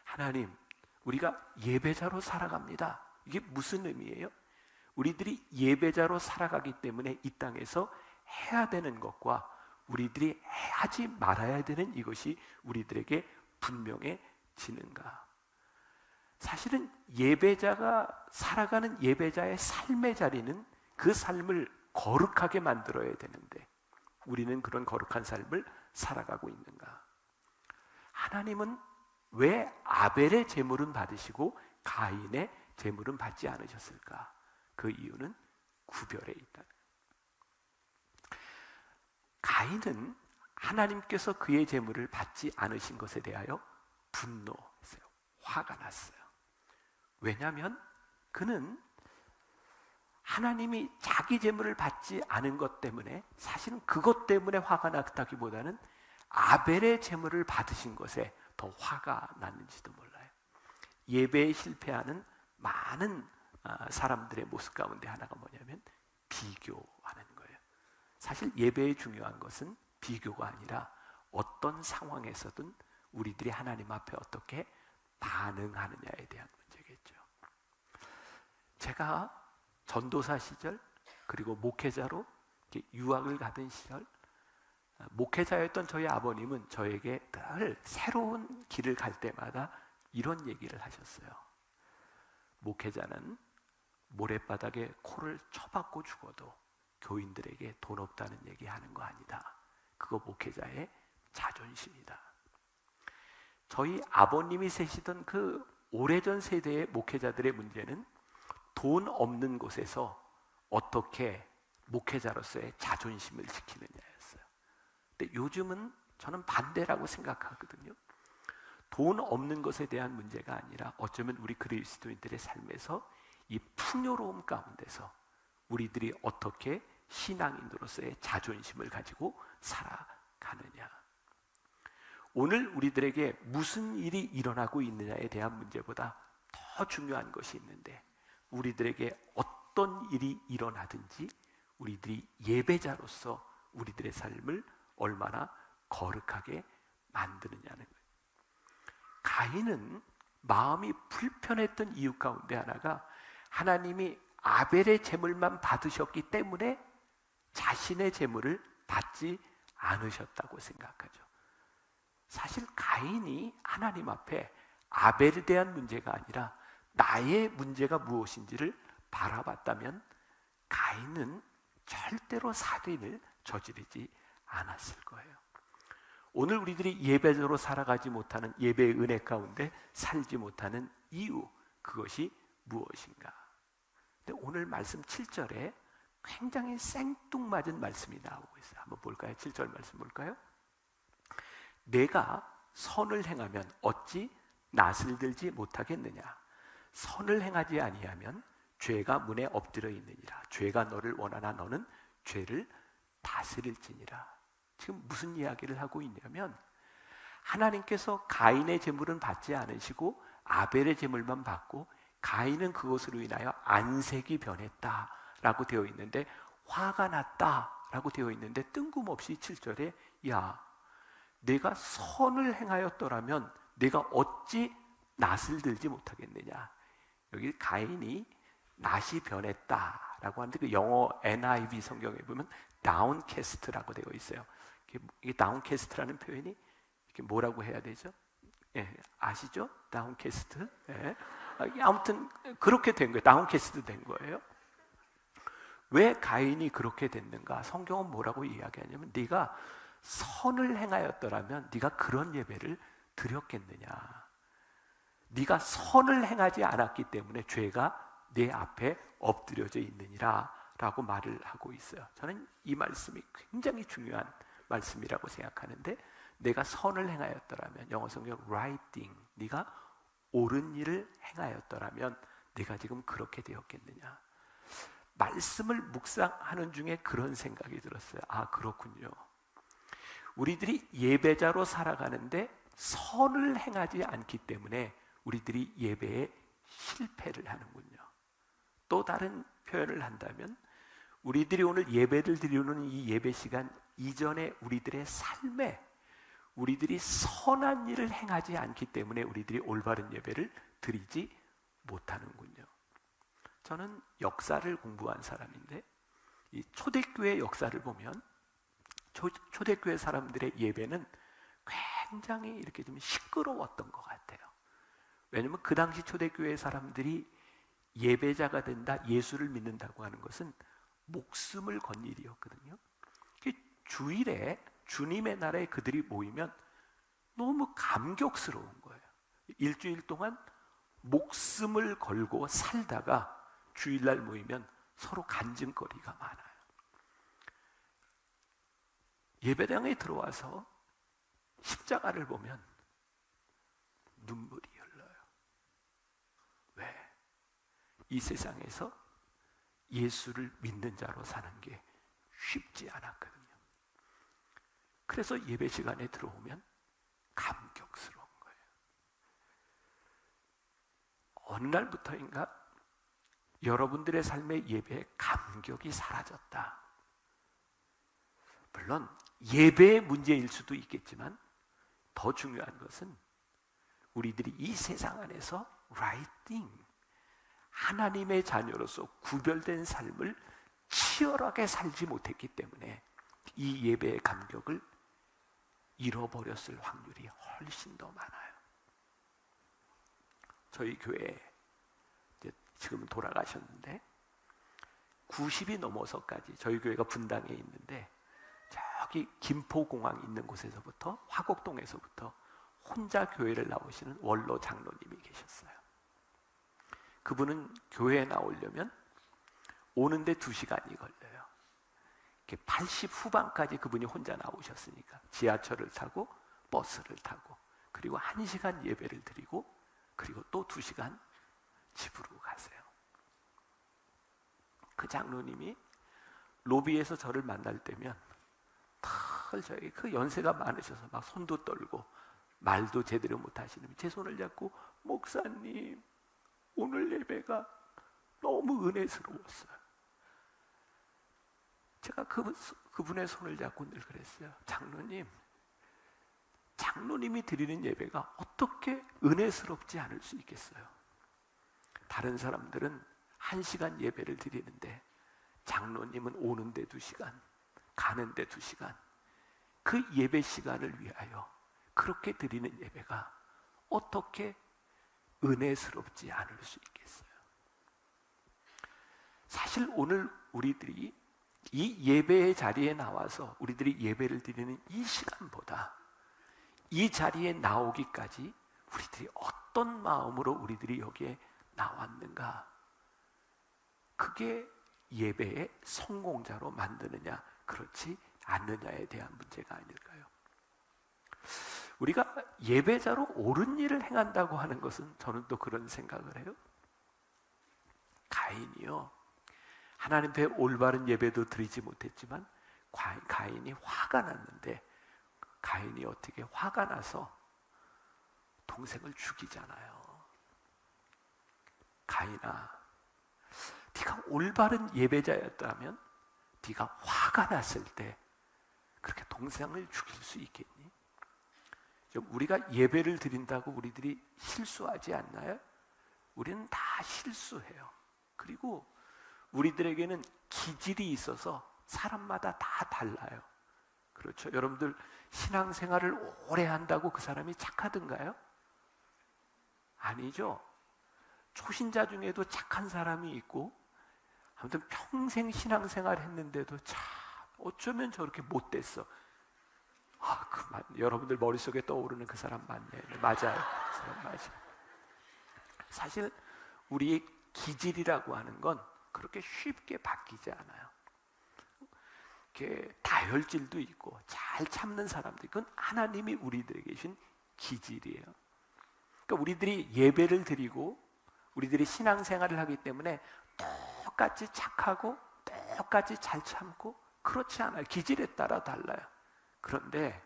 하나님, 우리가 예배자로 살아갑니다. 이게 무슨 의미예요? 우리들이 예배자로 살아가기 때문에 이 땅에서 해야 되는 것과 우리들이 하지 말아야 되는 이것이 우리들에게 분명해지는가? 사실은 예배자가 살아가는 예배자의 삶의 자리는 그 삶을 거룩하게 만들어야 되는데 우리는 그런 거룩한 삶을 살아가고 있는가? 하나님은 왜 아벨의 제물은 받으시고 가인의 제물은 받지 않으셨을까? 그 이유는 구별에 있다. 가인은 하나님께서 그의 제물을 받지 않으신 것에 대하여 분노했어요. 화가 났어요. 왜냐하면 그는 하나님이 자기 제물을 받지 않은 것 때문에, 사실은 그것 때문에 화가 났다기보다는 아벨의 제물을 받으신 것에 더 화가 났는지도 몰라요. 예배에 실패하는 많은 사람들의 모습 가운데 하나가 뭐냐면 비교하는 거예요. 사실 예배에 중요한 것은 비교가 아니라 어떤 상황에서든 우리들이 하나님 앞에 어떻게 반응하느냐에 대한 문제겠죠. 제가 전도사 시절 그리고 목회자로 유학을 가던 시절, 목회자였던 저희 아버님은 저에게 늘 새로운 길을 갈 때마다 이런 얘기를 하셨어요. 목회자는 모래바닥에 코를 쳐박고 죽어도 교인들에게 돈 없다는 얘기 하는 거 아니다. 그거 목회자의 자존심이다. 저희 아버님이 세시던 그 오래전 세대의 목회자들의 문제는 돈 없는 곳에서 어떻게 목회자로서의 자존심을 지키느냐였어요. 근데 요즘은 저는 반대라고 생각하거든요. 돈 없는 것에 대한 문제가 아니라 어쩌면 우리 그리스도인들의 삶에서 이 풍요로움 가운데서 우리들이 어떻게 신앙인으로서의 자존심을 가지고 살아가느냐. 오늘 우리들에게 무슨 일이 일어나고 있느냐에 대한 문제보다 더 중요한 것이 있는데, 우리들에게 어떤 일이 일어나든지 우리들이 예배자로서 우리들의 삶을 얼마나 거룩하게 만드느냐는 거예요. 가인은 마음이 불편했던 이유 가운데 하나가 하나님이 아벨의 제물만 받으셨기 때문에 자신의 제물을 받지 않으셨다고 생각하죠. 사실 가인이 하나님 앞에 아벨에 대한 문제가 아니라 나의 문제가 무엇인지를 바라봤다면 가인은 절대로 살인을 저지르지 않았을 거예요. 오늘 우리들이 예배자로 살아가지 못하는, 예배의 은혜 가운데 살지 못하는 이유, 그것이 무엇인가? 근데 오늘 말씀 7절에 굉장히 생뚱맞은 말씀이 나오고 있어요. 한번 볼까요? 7절 말씀 볼까요? 내가 선을 행하면 어찌 낯을 들지 못하겠느냐? 선을 행하지 아니하면 죄가 문에 엎드려 있느니라. 죄가 너를 원하나 너는 죄를 다스릴지니라. 지금 무슨 이야기를 하고 있냐면, 하나님께서 가인의 제물은 받지 않으시고 아벨의 제물만 받고, 가인은 그것으로 인하여 안색이 변했다라고 되어 있는데, 화가 났다라고 되어 있는데, 뜬금없이 7절에 야, 내가 선을 행하였더라면 내가 어찌 낯을 들지 못하겠느냐. 여기 가인이 낯이 변했다라고 하는데, 그 영어 NIV 성경에 보면 downcast라고 되어 있어요. 이게 downcast라는 표현이 이렇게 뭐라고 해야 되죠? 예, 아시죠? downcast. 예. 아무튼 그렇게 된 거예요. downcast 된 거예요. 왜 가인이 그렇게 됐는가? 성경은 뭐라고 이야기하냐면, 네가 선을 행하였더라면 네가 그런 예배를 드렸겠느냐. 네가 선을 행하지 않았기 때문에 죄가 내 앞에 엎드려져 있느니라 라고 말을 하고 있어요. 저는 이 말씀이 굉장히 중요한 말씀이라고 생각하는데, 내가 선을 행하였더라면, 영어 성경 right thing, 네가 옳은 일을 행하였더라면 네가 지금 그렇게 되었겠느냐. 말씀을 묵상하는 중에 그런 생각이 들었어요. 아, 그렇군요. 우리들이 예배자로 살아가는데 선을 행하지 않기 때문에 우리들이 예배에 실패를 하는군요. 또 다른 표현을 한다면, 우리들이 오늘 예배를 드리는 이 예배 시간 이전에 우리들의 삶에 우리들이 선한 일을 행하지 않기 때문에 우리들이 올바른 예배를 드리지 못하는군요. 저는 역사를 공부한 사람인데, 이 초대교회 역사를 보면 초대교회 사람들의 예배는 굉장히 이렇게 좀 시끄러웠던 것 같아요. 왜냐하면 그 당시 초대교회 사람들이 예배자가 된다, 예수를 믿는다고 하는 것은 목숨을 건 일이었거든요. 주일에 주님의 날에 그들이 모이면 너무 감격스러운 거예요. 일주일 동안 목숨을 걸고 살다가 주일날 모이면 서로 간증거리가 많아요. 예배당에 들어와서 십자가를 보면 눈물이 흘러요. 왜? 이 세상에서 예수를 믿는 자로 사는 게 쉽지 않았거든요. 그래서 예배 시간에 들어오면 감격스러운 거예요. 어느 날부터인가 여러분들의 삶의 예배에 감격이 사라졌다. 물론 예배의 문제일 수도 있겠지만, 더 중요한 것은 우리들이 이 세상 안에서 right thing, 하나님의 자녀로서 구별된 삶을 치열하게 살지 못했기 때문에 이 예배의 감격을 잃어버렸을 확률이 훨씬 더 많아요. 저희 교회에 지금 돌아가셨는데 90이 넘어서까지 저희 교회가 분당에 있는데, 저기 김포공항 있는 곳에서부터, 화곡동에서부터 혼자 교회를 나오시는 원로 장로님이 계셨어요. 그분은 교회에 나오려면 오는데 2시간이 걸려요. 80 후반까지 그분이 혼자 나오셨으니까 지하철을 타고 버스를 타고, 그리고 1시간 예배를 드리고, 그리고 또 2시간 집으로 가세요. 그 장로님이 로비에서 저를 만날 때면 저희 그 연세가 많으셔서 막 손도 떨고 말도 제대로 못하시는 제 손을 잡고, 목사님, 오늘 예배가 너무 은혜스러웠어요. 제가 그분의 손을 잡고 늘 그랬어요. 장로님이 드리는 예배가 어떻게 은혜스럽지 않을 수 있겠어요? 다른 사람들은 1시간 예배를 드리는데 장로님은 오는데 2시간, 가는데 2시간, 그 예배 시간을 위하여 그렇게 드리는 예배가 어떻게 은혜스럽지 않을 수 있겠어요? 사실 오늘 우리들이 이 예배의 자리에 나와서 우리들이 예배를 드리는 이 시간보다 이 자리에 나오기까지 우리들이 어떤 마음으로 우리들이 여기에 나왔는가, 그게 예배의 성공자로 만드느냐 그렇지 않느냐에 대한 문제가 아닐까요? 우리가 예배자로 옳은 일을 행한다고 하는 것은 저는 또 그런 생각을 해요. 가인이요, 하나님 앞에 올바른 예배도 드리지 못했지만 가인이 화가 났는데, 가인이 어떻게 화가 나서 동생을 죽이잖아요. 가인아, 네가 올바른 예배자였다면 네가 화가 났을 때 그렇게 동생을 죽일 수 있겠니? 우리가 예배를 드린다고 우리들이 실수하지 않나요? 우리는 다 실수해요. 그리고 우리들에게는 기질이 있어서 사람마다 다 달라요. 그렇죠? 여러분들 신앙생활을 오래 한다고 그 사람이 착하든가요? 아니죠. 초신자 중에도 착한 사람이 있고, 아무튼 평생 신앙생활 했는데도 참 어쩌면 저렇게 못됐어. 그만, 여러분들 머릿속에 떠오르는 그 사람 맞네. 맞아요. 그 사람 맞아요. 사실 우리의 기질이라고 하는 건 그렇게 쉽게 바뀌지 않아요. 이렇게 다혈질도 있고 잘 참는 사람도 있고, 그건 하나님이 우리들에게 주신 기질이에요. 그러니까 우리들이 예배를 드리고 우리들이 신앙생활을 하기 때문에 똑같이 착하고 똑같이 잘 참고 그렇지 않아요. 기질에 따라 달라요. 그런데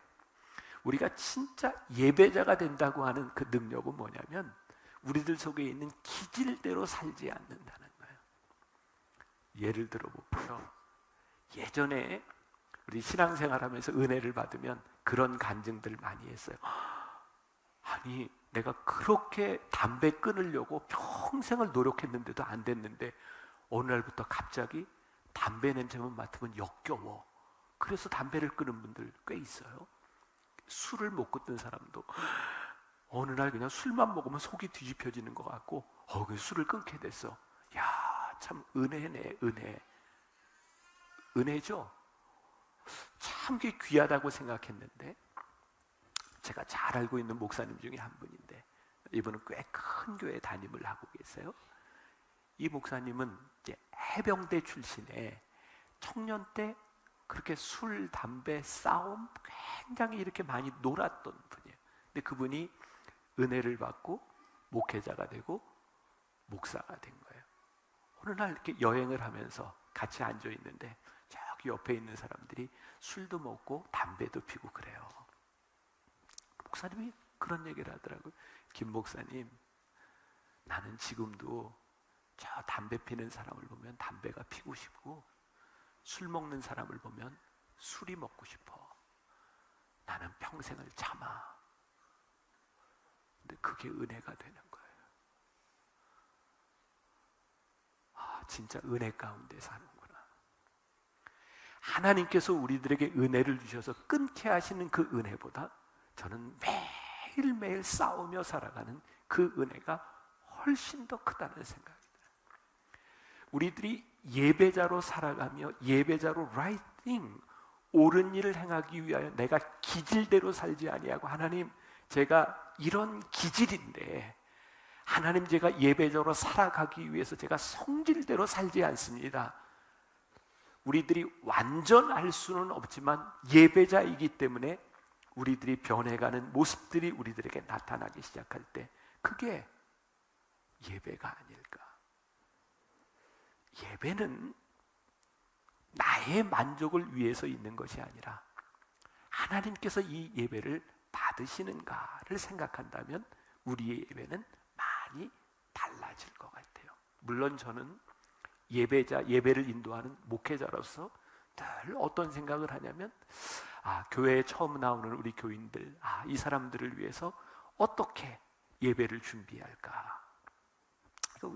우리가 진짜 예배자가 된다고 하는 그 능력은 뭐냐면 우리들 속에 있는 기질대로 살지 않는다는 거예요. 예를 들어 볼게요. 예전에 우리 신앙생활하면서 은혜를 받으면 그런 간증들 많이 했어요. 아니, 내가 그렇게 담배 끊으려고 평생을 노력했는데도 안 됐는데 어느 날부터 갑자기 담배 냄새만 맡으면 역겨워. 그래서 담배를 끊은 분들 꽤 있어요. 술을 못 끊는 사람도 어느 날 그냥 술만 먹으면 속이 뒤집혀지는 것 같고 그 술을 끊게 됐어. 야, 참 은혜네, 은혜. 은혜죠? 참 그게 귀하다고 생각했는데, 제가 잘 알고 있는 목사님 중에 한 분인데 이분은 꽤 큰 교회 담임을 하고 계세요. 이 목사님은 이제 해병대 출신에 청년 때 그렇게 술, 담배, 싸움 굉장히 이렇게 많이 놀았던 분이에요. 근데 그분이 은혜를 받고 목회자가 되고 목사가 된 거예요. 어느 날 이렇게 여행을 하면서 같이 앉아 있는데 저기 옆에 있는 사람들이 술도 먹고 담배도 피고 그래요. 목사님이 그런 얘기를 하더라고요. 김 목사님, 나는 지금도 저 담배 피는 사람을 보면 담배가 피고 싶고 술 먹는 사람을 보면 술이 먹고 싶어. 나는 평생을 참아. 근데 그게 은혜가 되는 거예요. 진짜 은혜 가운데 사는구나. 하나님께서 우리들에게 은혜를 주셔서 끊게 하시는 그 은혜보다 저는 매일매일 싸우며 살아가는 그 은혜가 훨씬 더 크다는 생각이 들어요. 우리들이 예배자로 살아가며 예배자로 라이팅, 옳은 일을 행하기 위하여 내가 기질대로 살지 아니하고, 하나님 제가 이런 기질인데 하나님 제가 예배자로 살아가기 위해서 제가 성질대로 살지 않습니다. 우리들이 완전할 수는 없지만 예배자이기 때문에 우리들이 변해가는 모습들이 우리들에게 나타나기 시작할 때 그게 예배가 아닐까. 예배는 나의 만족을 위해서 있는 것이 아니라 하나님께서 이 예배를 받으시는가를 생각한다면 우리의 예배는 많이 달라질 것 같아요. 물론 저는 예배를 인도하는 목회자로서 늘 어떤 생각을 하냐면 교회에 처음 나오는 우리 교인들, 이 사람들을 위해서 어떻게 예배를 준비할까.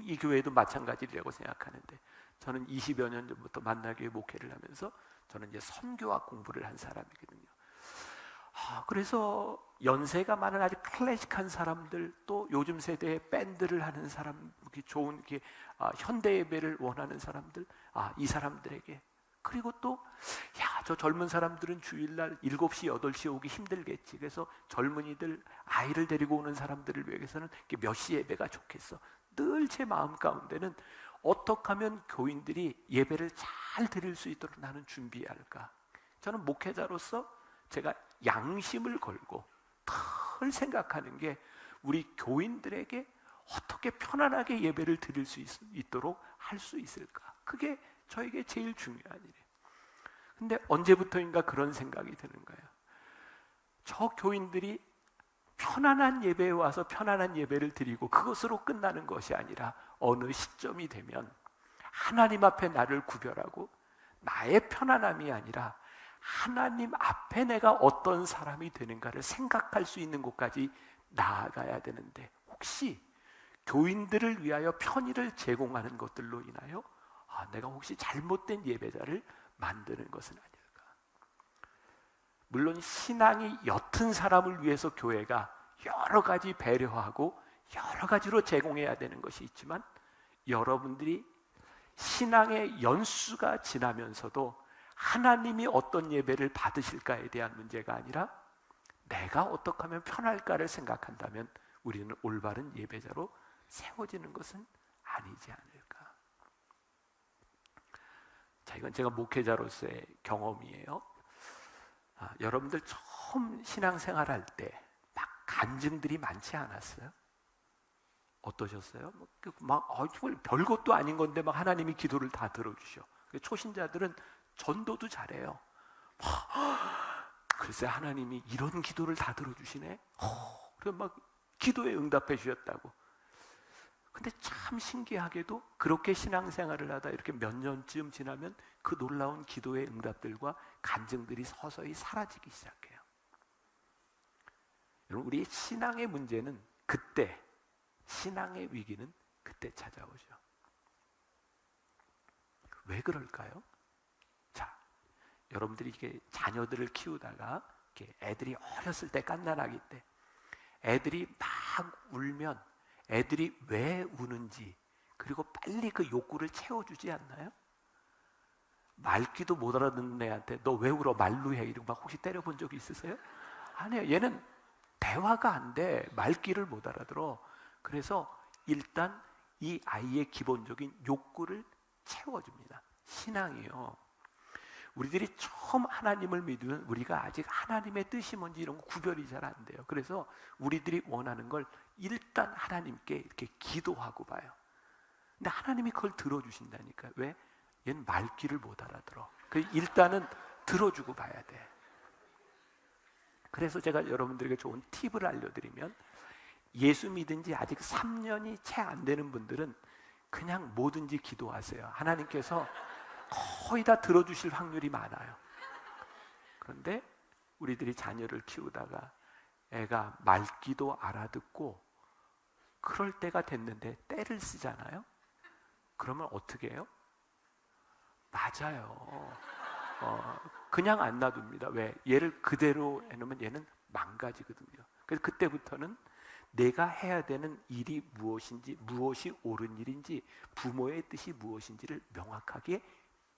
이 교회도 마찬가지라고 생각하는데, 저는 20여 년 전부터 만나교회 목회를 하면서 저는 이제 선교학 공부를 한 사람이거든요. 그래서 연세가 많은 아주 클래식한 사람들, 또 요즘 세대의 밴드를 하는 사람, 이렇게 좋은 이렇게 현대 예배를 원하는 사람들, 이 사람들에게, 그리고 또 저 젊은 사람들은 주일날 7시, 8시에 오기 힘들겠지. 그래서 젊은이들, 아이를 데리고 오는 사람들을 위해서는 몇 시 예배가 좋겠어. 늘 제 마음 가운데는 어떻게 하면 교인들이 예배를 잘 드릴 수 있도록 나는 준비해야 할까? 저는 목회자로서 제가 양심을 걸고 늘 생각하는 게, 우리 교인들에게 어떻게 편안하게 예배를 드릴 수 있도록 할 수 있을까? 그게 저에게 제일 중요한 일이에요. 근데 언제부터인가 그런 생각이 드는 거예요. 저 교인들이 편안한 예배에 와서 편안한 예배를 드리고 그것으로 끝나는 것이 아니라, 어느 시점이 되면 하나님 앞에 나를 구별하고, 나의 편안함이 아니라 하나님 앞에 내가 어떤 사람이 되는가를 생각할 수 있는 곳까지 나아가야 되는데, 혹시 교인들을 위하여 편의를 제공하는 것들로 인하여 내가 혹시 잘못된 예배자를 만드는 것은 아닐까? 물론 신앙이 옅은 사람을 위해서 교회가 여러 가지 배려하고 여러 가지로 제공해야 되는 것이 있지만, 여러분들이 신앙의 연수가 지나면서도 하나님이 어떤 예배를 받으실까에 대한 문제가 아니라, 내가 어떻게 하면 편할까를 생각한다면 우리는 올바른 예배자로 세워지는 것은 아니지 않을까? 자, 이건 제가 목회자로서의 경험이에요. 여러분들 처음 신앙생활 할 때 막 간증들이 많지 않았어요? 어떠셨어요? 정말 별것도 아닌 건데 막 하나님이 기도를 다 들어주셔. 초신자들은 전도도 잘해요. 글쎄, 하나님이 이런 기도를 다 들어주시네. 그래서 막 기도에 응답해 주셨다고. 근데 참 신기하게도 그렇게 신앙생활을 하다 이렇게 몇 년쯤 지나면 그 놀라운 기도의 응답들과 간증들이 서서히 사라지기 시작해요. 여러분, 우리의 신앙의 문제는 그때, 신앙의 위기는 그때 찾아오죠. 왜 그럴까요? 자, 여러분들이 이렇게 자녀들을 키우다가 이렇게 애들이 어렸을 때, 갓난아기 때 애들이 막 울면 애들이 왜 우는지, 그리고 빨리 그 욕구를 채워주지 않나요? 말귀도 못 알아듣는 애한테 너 왜 울어? 말로 해. 이러고 막 혹시 때려본 적이 있으세요? 아니에요. 얘는 대화가 안 돼. 말귀를 못 알아들어. 그래서 일단 이 아이의 기본적인 욕구를 채워줍니다. 신앙이요, 우리들이 처음 하나님을 믿으면 우리가 아직 하나님의 뜻이 뭔지 이런 거 구별이 잘 안 돼요. 그래서 우리들이 원하는 걸 일단 하나님께 이렇게 기도하고 봐요. 근데 하나님이 그걸 들어주신다니까. 왜? 얘는 말귀를 못 알아들어. 일단은 들어주고 봐야 돼. 그래서 제가 여러분들에게 좋은 팁을 알려드리면, 예수 믿은 지 아직 3년이 채 안 되는 분들은 그냥 뭐든지 기도하세요. 하나님께서 거의 다 들어주실 확률이 많아요. 그런데 우리들이 자녀를 키우다가 애가 말귀도 알아듣고 그럴 때가 됐는데 때를 쓰잖아요. 그러면 어떻게 해요? 맞아요. 그냥 안 놔둡니다. 왜? 얘를 그대로 해놓으면 얘는 망가지거든요. 그래서 그때부터는 내가 해야 되는 일이 무엇인지, 무엇이 옳은 일인지, 부모의 뜻이 무엇인지를 명확하게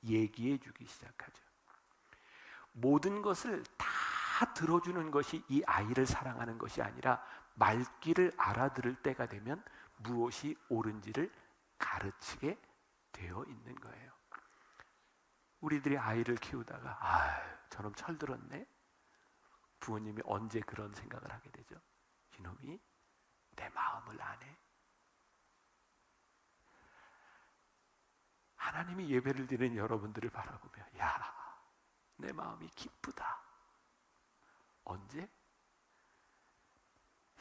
얘기해 주기 시작하죠. 모든 것을 다 들어주는 것이 이 아이를 사랑하는 것이 아니라, 말귀를 알아들을 때가 되면 무엇이 옳은지를 가르치게 되어 있는 거예요. 우리들이 아이를 키우다가 저놈 철들었네. 부모님이 언제 그런 생각을 하게 되죠? 이놈이 내 마음을 아네. 하나님이 예배를 드리는 여러분들을 바라보며, 야, 내 마음이 기쁘다. 언제?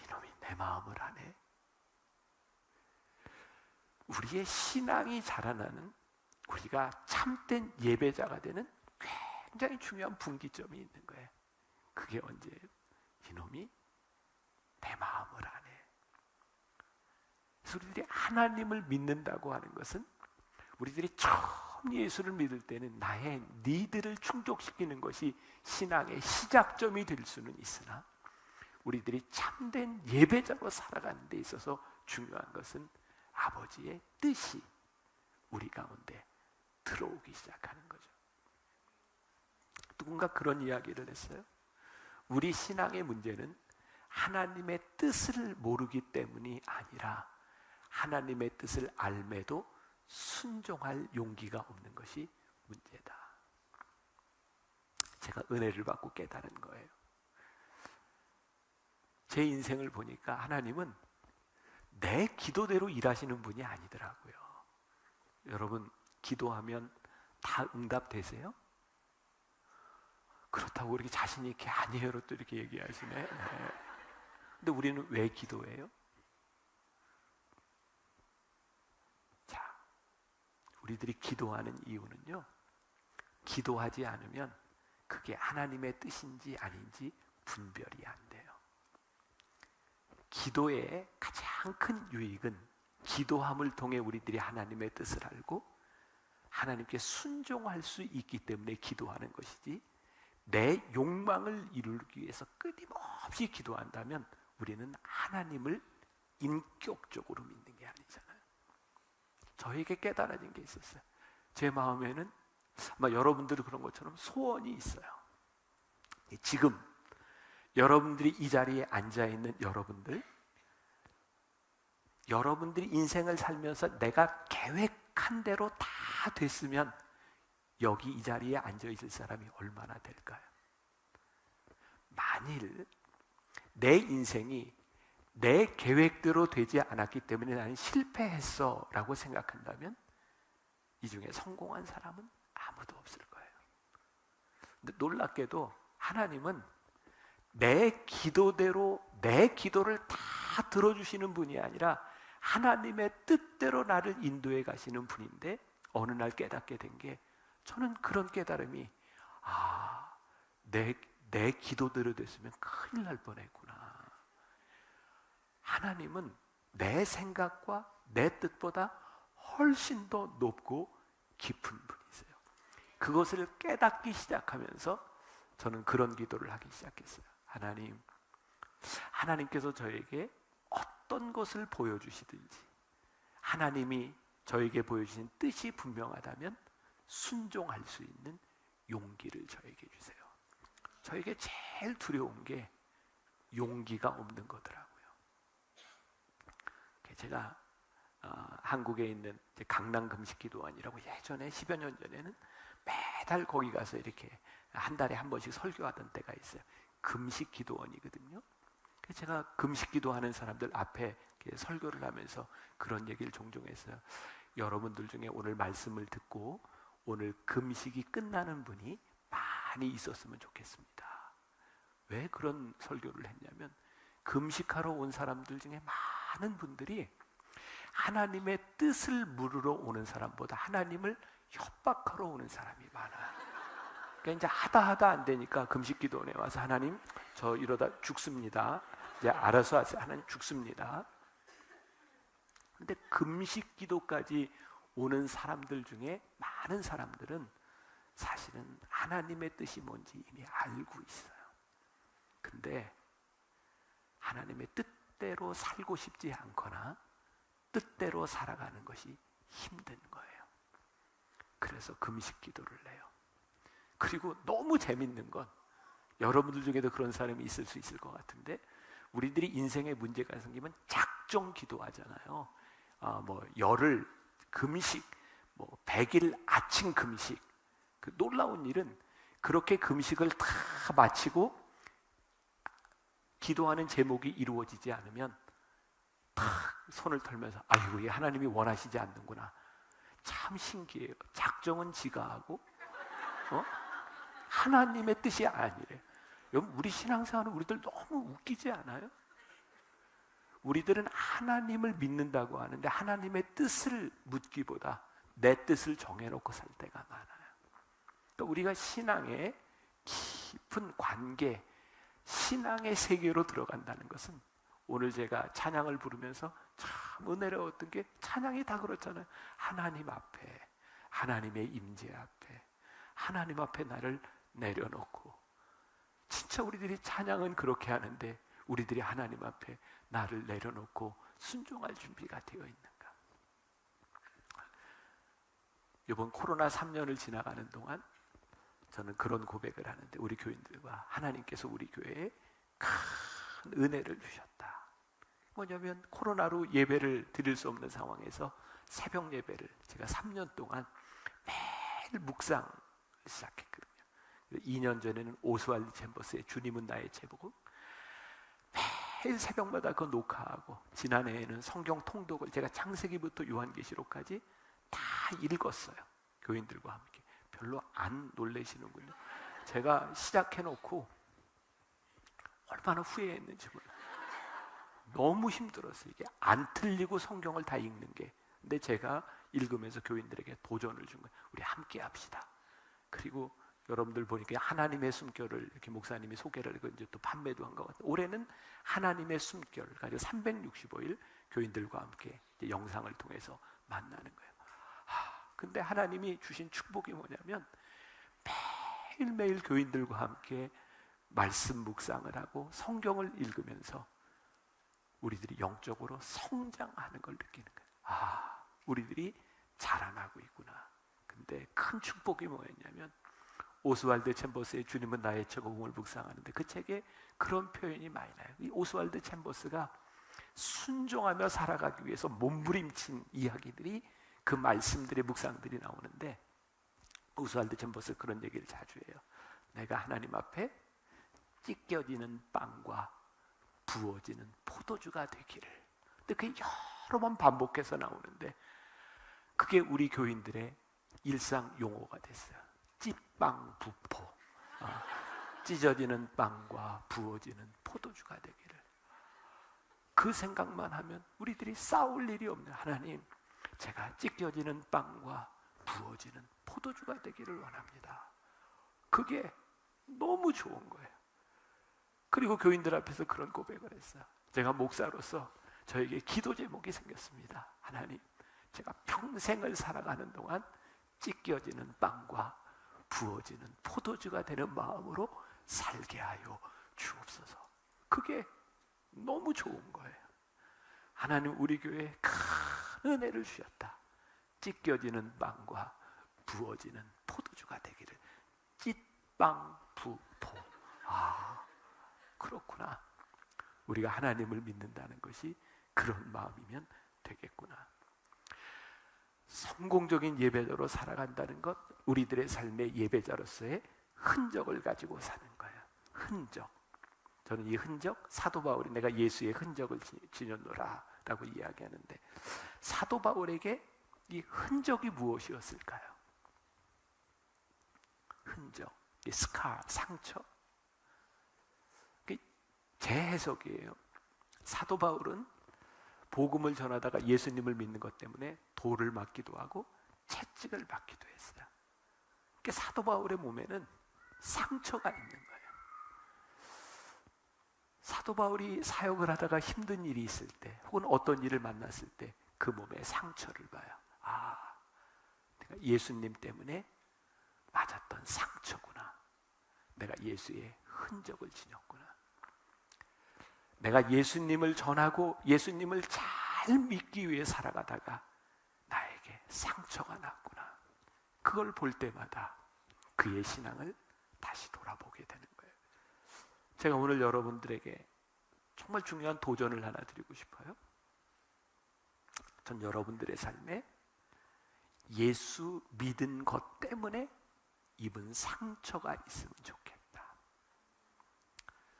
이놈이 내 마음을 아네. 우리의 신앙이 자라나는, 우리가 참된 예배자가 되는 굉장히 중요한 분기점이 있는 거예요. 그게 언제예요? 이놈이 내 마음을 아네. 그래서 우리들이 하나님을 믿는다고 하는 것은, 우리들이 처음 처음 예수를 믿을 때는 나의 니드를 충족시키는 것이 신앙의 시작점이 될 수는 있으나 우리들이 참된 예배자로 살아가는 데 있어서 중요한 것은 아버지의 뜻이 우리 가운데 들어오기 시작하는 거죠. 누군가 그런 이야기를 했어요. 우리 신앙의 문제는 하나님의 뜻을 모르기 때문이 아니라 하나님의 뜻을 알매도 순종할 용기가 없는 것이 문제다. 제가 은혜를 받고 깨달은 거예요. 제 인생을 보니까 하나님은 내 기도대로 일하시는 분이 아니더라고요. 여러분, 기도하면 다 응답되세요? 그렇다고 그렇게 자신 있게 아니에요로 또 이렇게 얘기하시네. 네. 근데 우리는 왜 기도해요? 자, 우리들이 기도하는 이유는요, 기도하지 않으면 그게 하나님의 뜻인지 아닌지 분별이 안 돼요. 기도의 가장 큰 유익은 기도함을 통해 우리들이 하나님의 뜻을 알고 하나님께 순종할 수 있기 때문에 기도하는 것이지, 내 욕망을 이루기 위해서 끊임없이 기도한다면 우리는 하나님을 인격적으로 믿는 게 아니잖아요. 저에게 깨달아진 게 있었어요. 제 마음에는 아마 여러분들도 그런 것처럼 소원이 있어요. 지금 여러분들이 이 자리에 앉아있는 여러분들이 인생을 살면서 내가 계획한 대로 다 됐으면 여기 이 자리에 앉아있을 사람이 얼마나 될까요? 만일 내 인생이 내 계획대로 되지 않았기 때문에 나는 실패했어 라고 생각한다면 이 중에 성공한 사람은 아무도 없을 거예요. 근데 놀랍게도 하나님은 내 기도대로 내 기도를 다 들어주시는 분이 아니라 하나님의 뜻대로 나를 인도해 가시는 분인데, 어느 날 깨닫게 된 게, 저는 그런 깨달음이, 내 기도대로 됐으면 큰일 날 뻔했구나. 하나님은 내 생각과 내 뜻보다 훨씬 더 높고 깊은 분이세요. 그것을 깨닫기 시작하면서 저는 그런 기도를 하기 시작했어요. 하나님께서 저에게 어떤 것을 보여주시든지 하나님이 저에게 보여주신 뜻이 분명하다면 순종할 수 있는 용기를 저에게 주세요. 저에게 제일 두려운 게 용기가 없는 거더라고요. 제가 한국에 있는 강남 금식기도원이라고 예전에 10여 년 전에는 매달 거기 가서 이렇게 한 달에 한 번씩 설교하던 때가 있어요. 금식기도원이거든요. 제가 금식기도하는 사람들 앞에 설교를 하면서 그런 얘기를 종종 했어요. 여러분들 중에 오늘 말씀을 듣고 오늘 금식이 끝나는 분이 많이 있었으면 좋겠습니다. 왜 그런 설교를 했냐면, 금식하러 온 사람들 중에 많은 분들이 하나님의 뜻을 물으러 오는 사람보다 하나님을 협박하러 오는 사람이 많아요. 그러니까 이제 하다 안 되니까 금식기도원에 와서, 하나님 저 이러다 죽습니다. 이제 알아서 하세요. 하나님 죽습니다. 근데 금식기도까지 오는 사람들 중에 많은 사람들은 사실은 하나님의 뜻이 뭔지 이미 알고 있어요. 근데 하나님의 뜻대로 살고 싶지 않거나 뜻대로 살아가는 것이 힘든 거예요. 그래서 금식기도를 해요. 그리고 너무 재밌는 건, 여러분들 중에도 그런 사람이 있을 수 있을 것 같은데, 우리들이 인생에 문제가 생기면 작정 기도하잖아요. 열흘 금식, 100일 아침 금식. 그 놀라운 일은 그렇게 금식을 다 마치고 기도하는 제목이 이루어지지 않으면 탁 손을 털면서, 아이고, 이 하나님이 원하시지 않는구나. 참 신기해요. 작정은 지가 하고 하나님의 뜻이 아니래. 여러분, 우리 신앙생활은 우리들 너무 웃기지 않아요? 우리들은 하나님을 믿는다고 하는데 하나님의 뜻을 묻기보다 내 뜻을 정해놓고 살 때가 많아요. 또 우리가 신앙의 깊은 관계, 신앙의 세계로 들어간다는 것은, 오늘 제가 찬양을 부르면서 참 은혜로웠던 게, 찬양이 다 그렇잖아요. 하나님 앞에 하나님의 임재 앞에, 하나님 앞에 나를 내려놓고, 진짜 우리들이 찬양은 그렇게 하는데 우리들이 하나님 앞에 나를 내려놓고 순종할 준비가 되어 있는가? 이번 코로나 3년을 지나가는 동안 저는 그런 고백을 하는데, 우리 교인들과 하나님께서 우리 교회에 큰 은혜를 주셨다. 뭐냐면 코로나로 예배를 드릴 수 없는 상황에서 새벽 예배를 제가 3년 동안 매일 묵상을 시작했거든요. 2년 전에는 오스왈드 챔버스의 주님은 나의 제복, 매일 새벽마다 그거 녹화하고, 지난해에는 성경 통독을 제가 창세기부터 요한계시록까지 다 읽었어요. 교인들과 함께. 별로 안 놀라시는군요. 제가 시작해놓고 얼마나 후회했는지 몰라요. 너무 힘들었어요. 이게 안 틀리고 성경을 다 읽는 게. 근데 제가 읽으면서 교인들에게 도전을 준 거예요. 우리 함께 합시다. 그리고 여러분들 보니까 하나님의 숨결을 이렇게 목사님이 소개를 하고 이제 또 판매도 한 것 같아요. 올해는 하나님의 숨결 가지고 365일 교인들과 함께 이제 영상을 통해서 만나는 거예요. 근데 하나님이 주신 축복이 뭐냐면 매일매일 교인들과 함께 말씀 묵상을 하고 성경을 읽으면서 우리들이 영적으로 성장하는 걸 느끼는 거예요. 우리들이 자라나고 있구나. 근데 큰 축복이 뭐였냐면, 오스왈드 챔버스의 주님은 나의 제복을 묵상하는데 그 책에 그런 표현이 많이 나요. 이 오스왈드 챔버스가 순종하며 살아가기 위해서 몸부림친 이야기들이, 그 말씀들의 묵상들이 나오는데, 오스왈드 챔버스 그런 얘기를 자주 해요. 내가 하나님 앞에 찢겨지는 빵과 부어지는 포도주가 되기를. 근데 그게 여러 번 반복해서 나오는데 그게 우리 교인들의 일상 용어가 됐어요. 찢빵 부포. 찢어지는 빵과 부어지는 포도주가 되기를. 그 생각만 하면 우리들이 싸울 일이 없는, 하나님, 제가 찢겨지는 빵과 부어지는 포도주가 되기를 원합니다. 그게 너무 좋은 거예요. 그리고 교인들 앞에서 그런 고백을 했어요. 제가 목사로서 저에게 기도 제목이 생겼습니다. 하나님, 제가 평생을 살아가는 동안 찢겨지는 빵과 부어지는 포도주가 되는 마음으로 살게 하여 주옵소서. 그게 너무 좋은 거예요. 하나님 우리 교회에 큰 은혜를 주셨다. 찢겨지는 빵과 부어지는 포도주가 되기를. 찢빵 부포. 그렇구나. 우리가 하나님을 믿는다는 것이 그런 마음이면 되겠구나. 성공적인 예배자로 살아간다는 것, 우리들의 삶의 예배자로서의 흔적을 가지고 사는 거예요. 흔적. 저는 이 흔적, 사도 바울이 내가 예수의 흔적을 지녔노라 라고 이야기하는데, 사도 바울에게 이 흔적이 무엇이었을까요? 흔적, 이 스카, 상처. 제 해석이에요. 사도 바울은 복음을 전하다가 예수님을 믿는 것 때문에 돌을 맞기도 하고 채찍을 받기도 했어요. 그러니까 사도 바울의 몸에는 상처가 있는 거예요. 사도 바울이 사역을 하다가 힘든 일이 있을 때, 혹은 어떤 일을 만났을 때 그 몸에 상처를 봐요. 내가 예수님 때문에 맞았던 상처구나. 내가 예수의 흔적을 지녔구나. 내가 예수님을 전하고 예수님을 잘 믿기 위해 살아가다가 나에게 상처가 났구나. 그걸 볼 때마다 그의 신앙을 다시 돌아보게 되는 거예요. 제가 오늘 여러분들에게 정말 중요한 도전을 하나 드리고 싶어요. 전 여러분들의 삶에 예수 믿은 것 때문에 입은 상처가 있으면 좋겠다.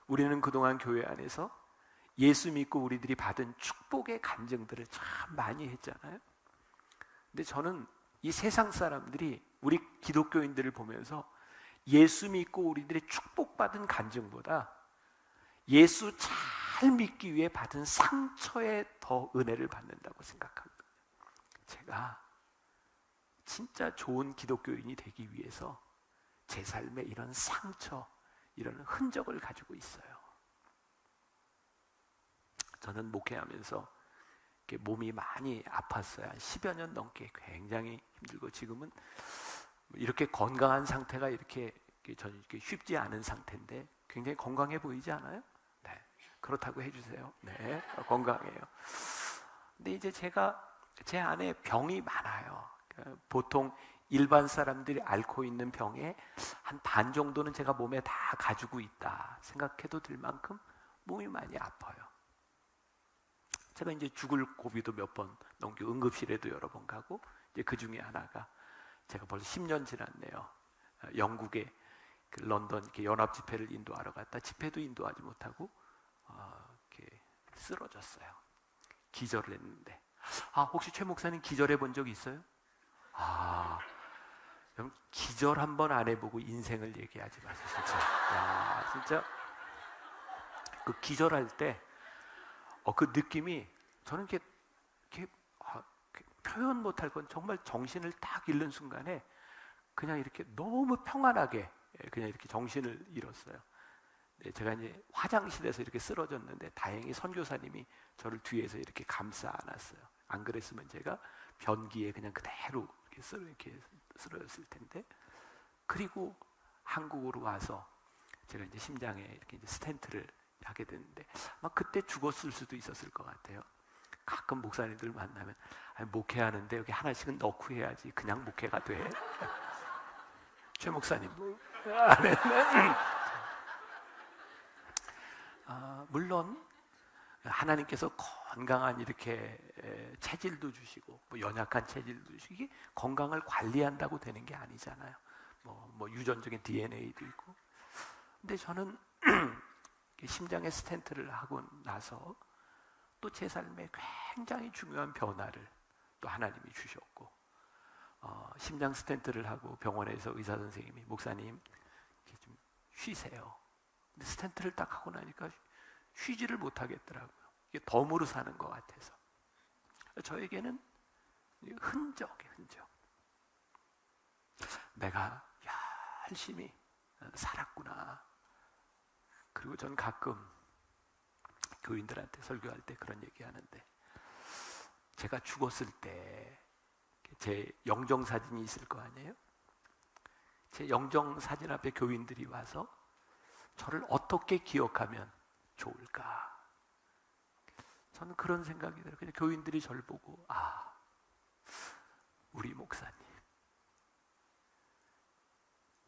우리는 그동안 교회 안에서 예수 믿고 우리들이 받은 축복의 간증들을 참 많이 했잖아요. 근데 저는 이 세상 사람들이 우리 기독교인들을 보면서 예수 믿고 우리들이 축복받은 간증보다 예수 잘 믿기 위해 받은 상처에 더 은혜를 받는다고 생각합니다. 제가 진짜 좋은 기독교인이 되기 위해서 제 삶에 이런 상처, 이런 흔적을 가지고 있어요. 저는 목회하면서 몸이 많이 아팠어요. 한 10여 년 넘게 굉장히 힘들고, 지금은 이렇게 건강한 상태가 이렇게 저는 이렇게 쉽지 않은 상태인데 굉장히 건강해 보이지 않아요? 네, 그렇다고 해주세요. 네, 건강해요. 근데 이제 제 안에 병이 많아요. 보통 일반 사람들이 앓고 있는 병의 한 반 정도는 제가 몸에 다 가지고 있다 생각해도 될 만큼 몸이 많이 아파요. 제가 이제 죽을 고비도 몇 번 넘기고 응급실에도 여러 번 가고, 이제 그 중에 하나가 제가 벌써 10년 지났네요. 영국의 그 런던 이렇게 연합 집회를 인도하러 갔다 집회도 인도하지 못하고 이렇게 쓰러졌어요. 기절을 했는데, 혹시 최 목사님 기절해 본 적 있어요? 여러분, 기절 한번 안 해보고 인생을 얘기하지 마세요, 진짜. 진짜 그 기절할 때 그 느낌이, 저는 이렇게 표현 못할 건, 정말 정신을 딱 잃는 순간에 그냥 이렇게 너무 평안하게 그냥 이렇게 정신을 잃었어요. 네, 제가 이제 화장실에서 이렇게 쓰러졌는데 다행히 선교사님이 저를 뒤에서 이렇게 감싸 안았어요. 안 그랬으면 제가 변기에 그냥 그대로 이렇게 쓰러졌을 텐데. 그리고 한국으로 와서 제가 이제 심장에 이렇게 이제 스텐트를 하게 됐는데, 막 그때 죽었을 수도 있었을 것 같아요. 가끔 목사님들 만나면, 목회하는데 여기 하나씩은 넣고 해야지 그냥 목회가 돼? 최 목사님 물론 하나님께서 건강한 이렇게 체질도 주시고, 연약한 체질도 주시고, 이게 건강을 관리한다고 되는 게 아니잖아요. 뭐 유전적인 DNA도 있고. 근데 저는 심장에 스텐트를 하고 나서 또 제 삶에 굉장히 중요한 변화를 또 하나님이 주셨고, 심장 스텐트를 하고 병원에서 의사 선생님이, 목사님 이렇게 좀 쉬세요. 근데 스텐트를 딱 하고 나니까 쉬지를 못하겠더라고요. 이게 덤으로 사는 것 같아서. 저에게는 흔적이에요, 흔적. 내가 열심히 살았구나. 그리고 전 가끔 교인들한테 설교할 때 그런 얘기하는데, 제가 죽었을 때 제 영정사진이 있을 거 아니에요? 제 영정사진 앞에 교인들이 와서 저를 어떻게 기억하면 좋을까? 저는 그런 생각이 들어요. 그냥 교인들이 저를 보고, 우리 목사님,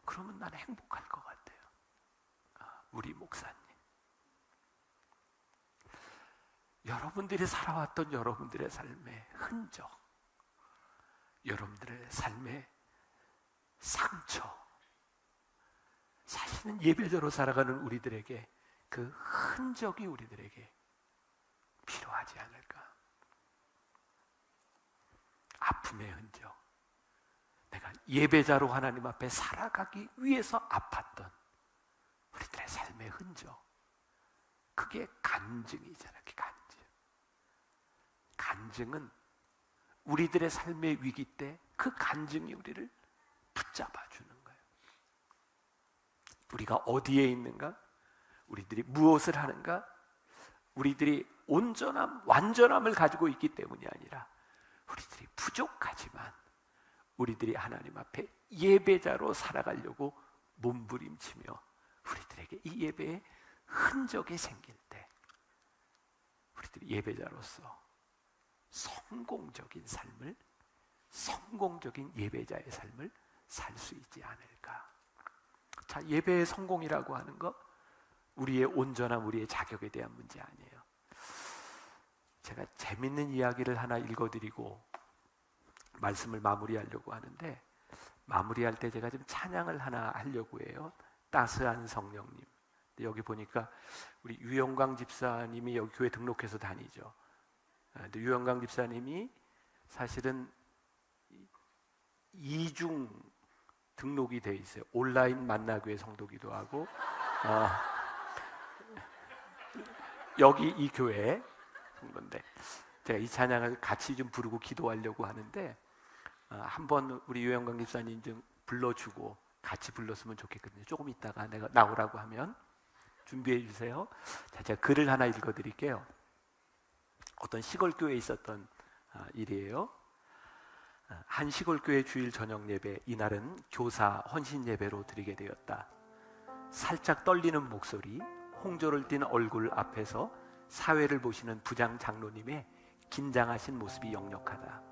그러면 나는 행복할 것 같아요. 우리 목사님. 여러분들이 살아왔던 여러분들의 삶의 흔적, 여러분들의 삶의 상처, 사실은 예배자로 살아가는 우리들에게 그 흔적이 우리들에게 필요하지 않을까? 아픔의 흔적, 내가 예배자로 하나님 앞에 살아가기 위해서 아팠던 우리들의 삶의 흔적, 그게 간증이잖아요. 그게 간증. 간증은 우리들의 삶의 위기 때 그 간증이 우리를 붙잡아 주는 거예요. 우리가 어디에 있는가? 우리들이 무엇을 하는가? 우리들이 온전함, 완전함을 가지고 있기 때문이 아니라, 우리들이 부족하지만 우리들이 하나님 앞에 예배자로 살아가려고 몸부림치며 우리들에게 이 예배의 흔적이 생길 때, 우리들이 예배자로서 성공적인 삶을, 성공적인 예배자의 삶을 살 수 있지 않을까. 자, 예배의 성공이라고 하는 것, 우리의 온전함, 우리의 자격에 대한 문제 아니에요. 제가 재밌는 이야기를 하나 읽어드리고 말씀을 마무리하려고 하는데, 마무리할 때 제가 좀 찬양을 하나 하려고 해요. 따스한 성령님. 여기 보니까 우리 유영광 집사님이 여기 교회 등록해서 다니죠. 근데 유영광 집사님이 사실은 이중 등록이 돼 있어요. 온라인 만나교회 성도기도 하고, 여기 이 교회 성도인데, 제가 이 찬양을 같이 좀 부르고 기도하려고 하는데, 한번 우리 유영광 집사님 좀 불러주고 같이 불렀으면 좋겠거든요. 조금 있다가 내가 나오라고 하면 준비해 주세요. 자, 제가 글을 하나 읽어드릴게요. 어떤 시골 교회에 있었던 일이에요. 한 시골 교회 주일 저녁 예배, 이날은 교사 헌신 예배로 드리게 되었다. 살짝 떨리는 목소리, 홍조를 띤 얼굴 앞에서 사회를 보시는 부장 장로님의 긴장하신 모습이 역력하다.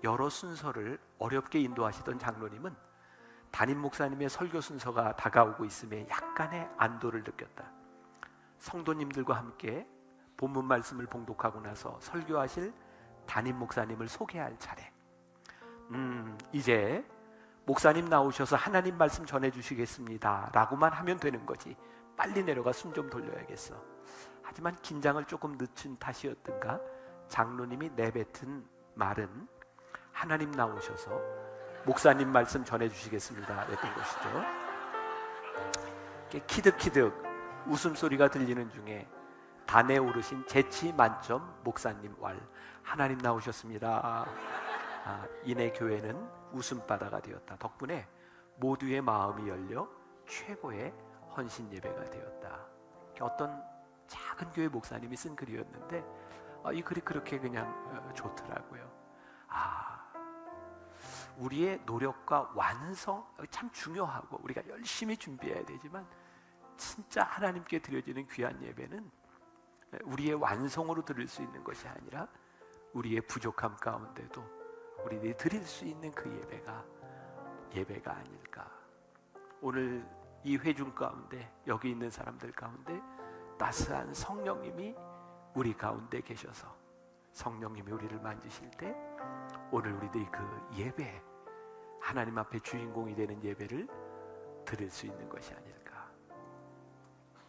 여러 순서를 어렵게 인도하시던 장로님은 담임 목사님의 설교 순서가 다가오고 있음에 약간의 안도를 느꼈다. 성도님들과 함께 본문 말씀을 봉독하고 나서 설교하실 담임 목사님을 소개할 차례. 이제 목사님 나오셔서 하나님 말씀 전해주시겠습니다 라고만 하면 되는 거지. 빨리 내려가 숨 좀 돌려야겠어. 하지만 긴장을 조금 늦춘 탓이었던가 장로님이 내뱉은 말은 하나님 나오셔서 목사님 말씀 전해주시겠습니다 였던 것이죠. 키득키득 웃음소리가 들리는 중에 단에 오르신 재치 만점 목사님 왈, 하나님 나오셨습니다. 이내 교회는 웃음바다가 되었다. 덕분에 모두의 마음이 열려 최고의 헌신 예배가 되었다. 어떤 작은 교회 목사님이 쓴 글이었는데 이 글이 그렇게 그냥 좋더라고요. 우리의 노력과 완성 참 중요하고 우리가 열심히 준비해야 되지만 진짜 하나님께 드려지는 귀한 예배는 우리의 완성으로 드릴 수 있는 것이 아니라 우리의 부족함 가운데도 우리들이 드릴 수 있는 그 예배가 아닐까. 오늘 이 회중 가운데 여기 있는 사람들 가운데 따스한 성령님이 우리 가운데 계셔서 성령님이 우리를 만지실 때 오늘 우리들이 그 예배, 하나님 앞에 주인공이 되는 예배를 드릴 수 있는 것이 아닐까.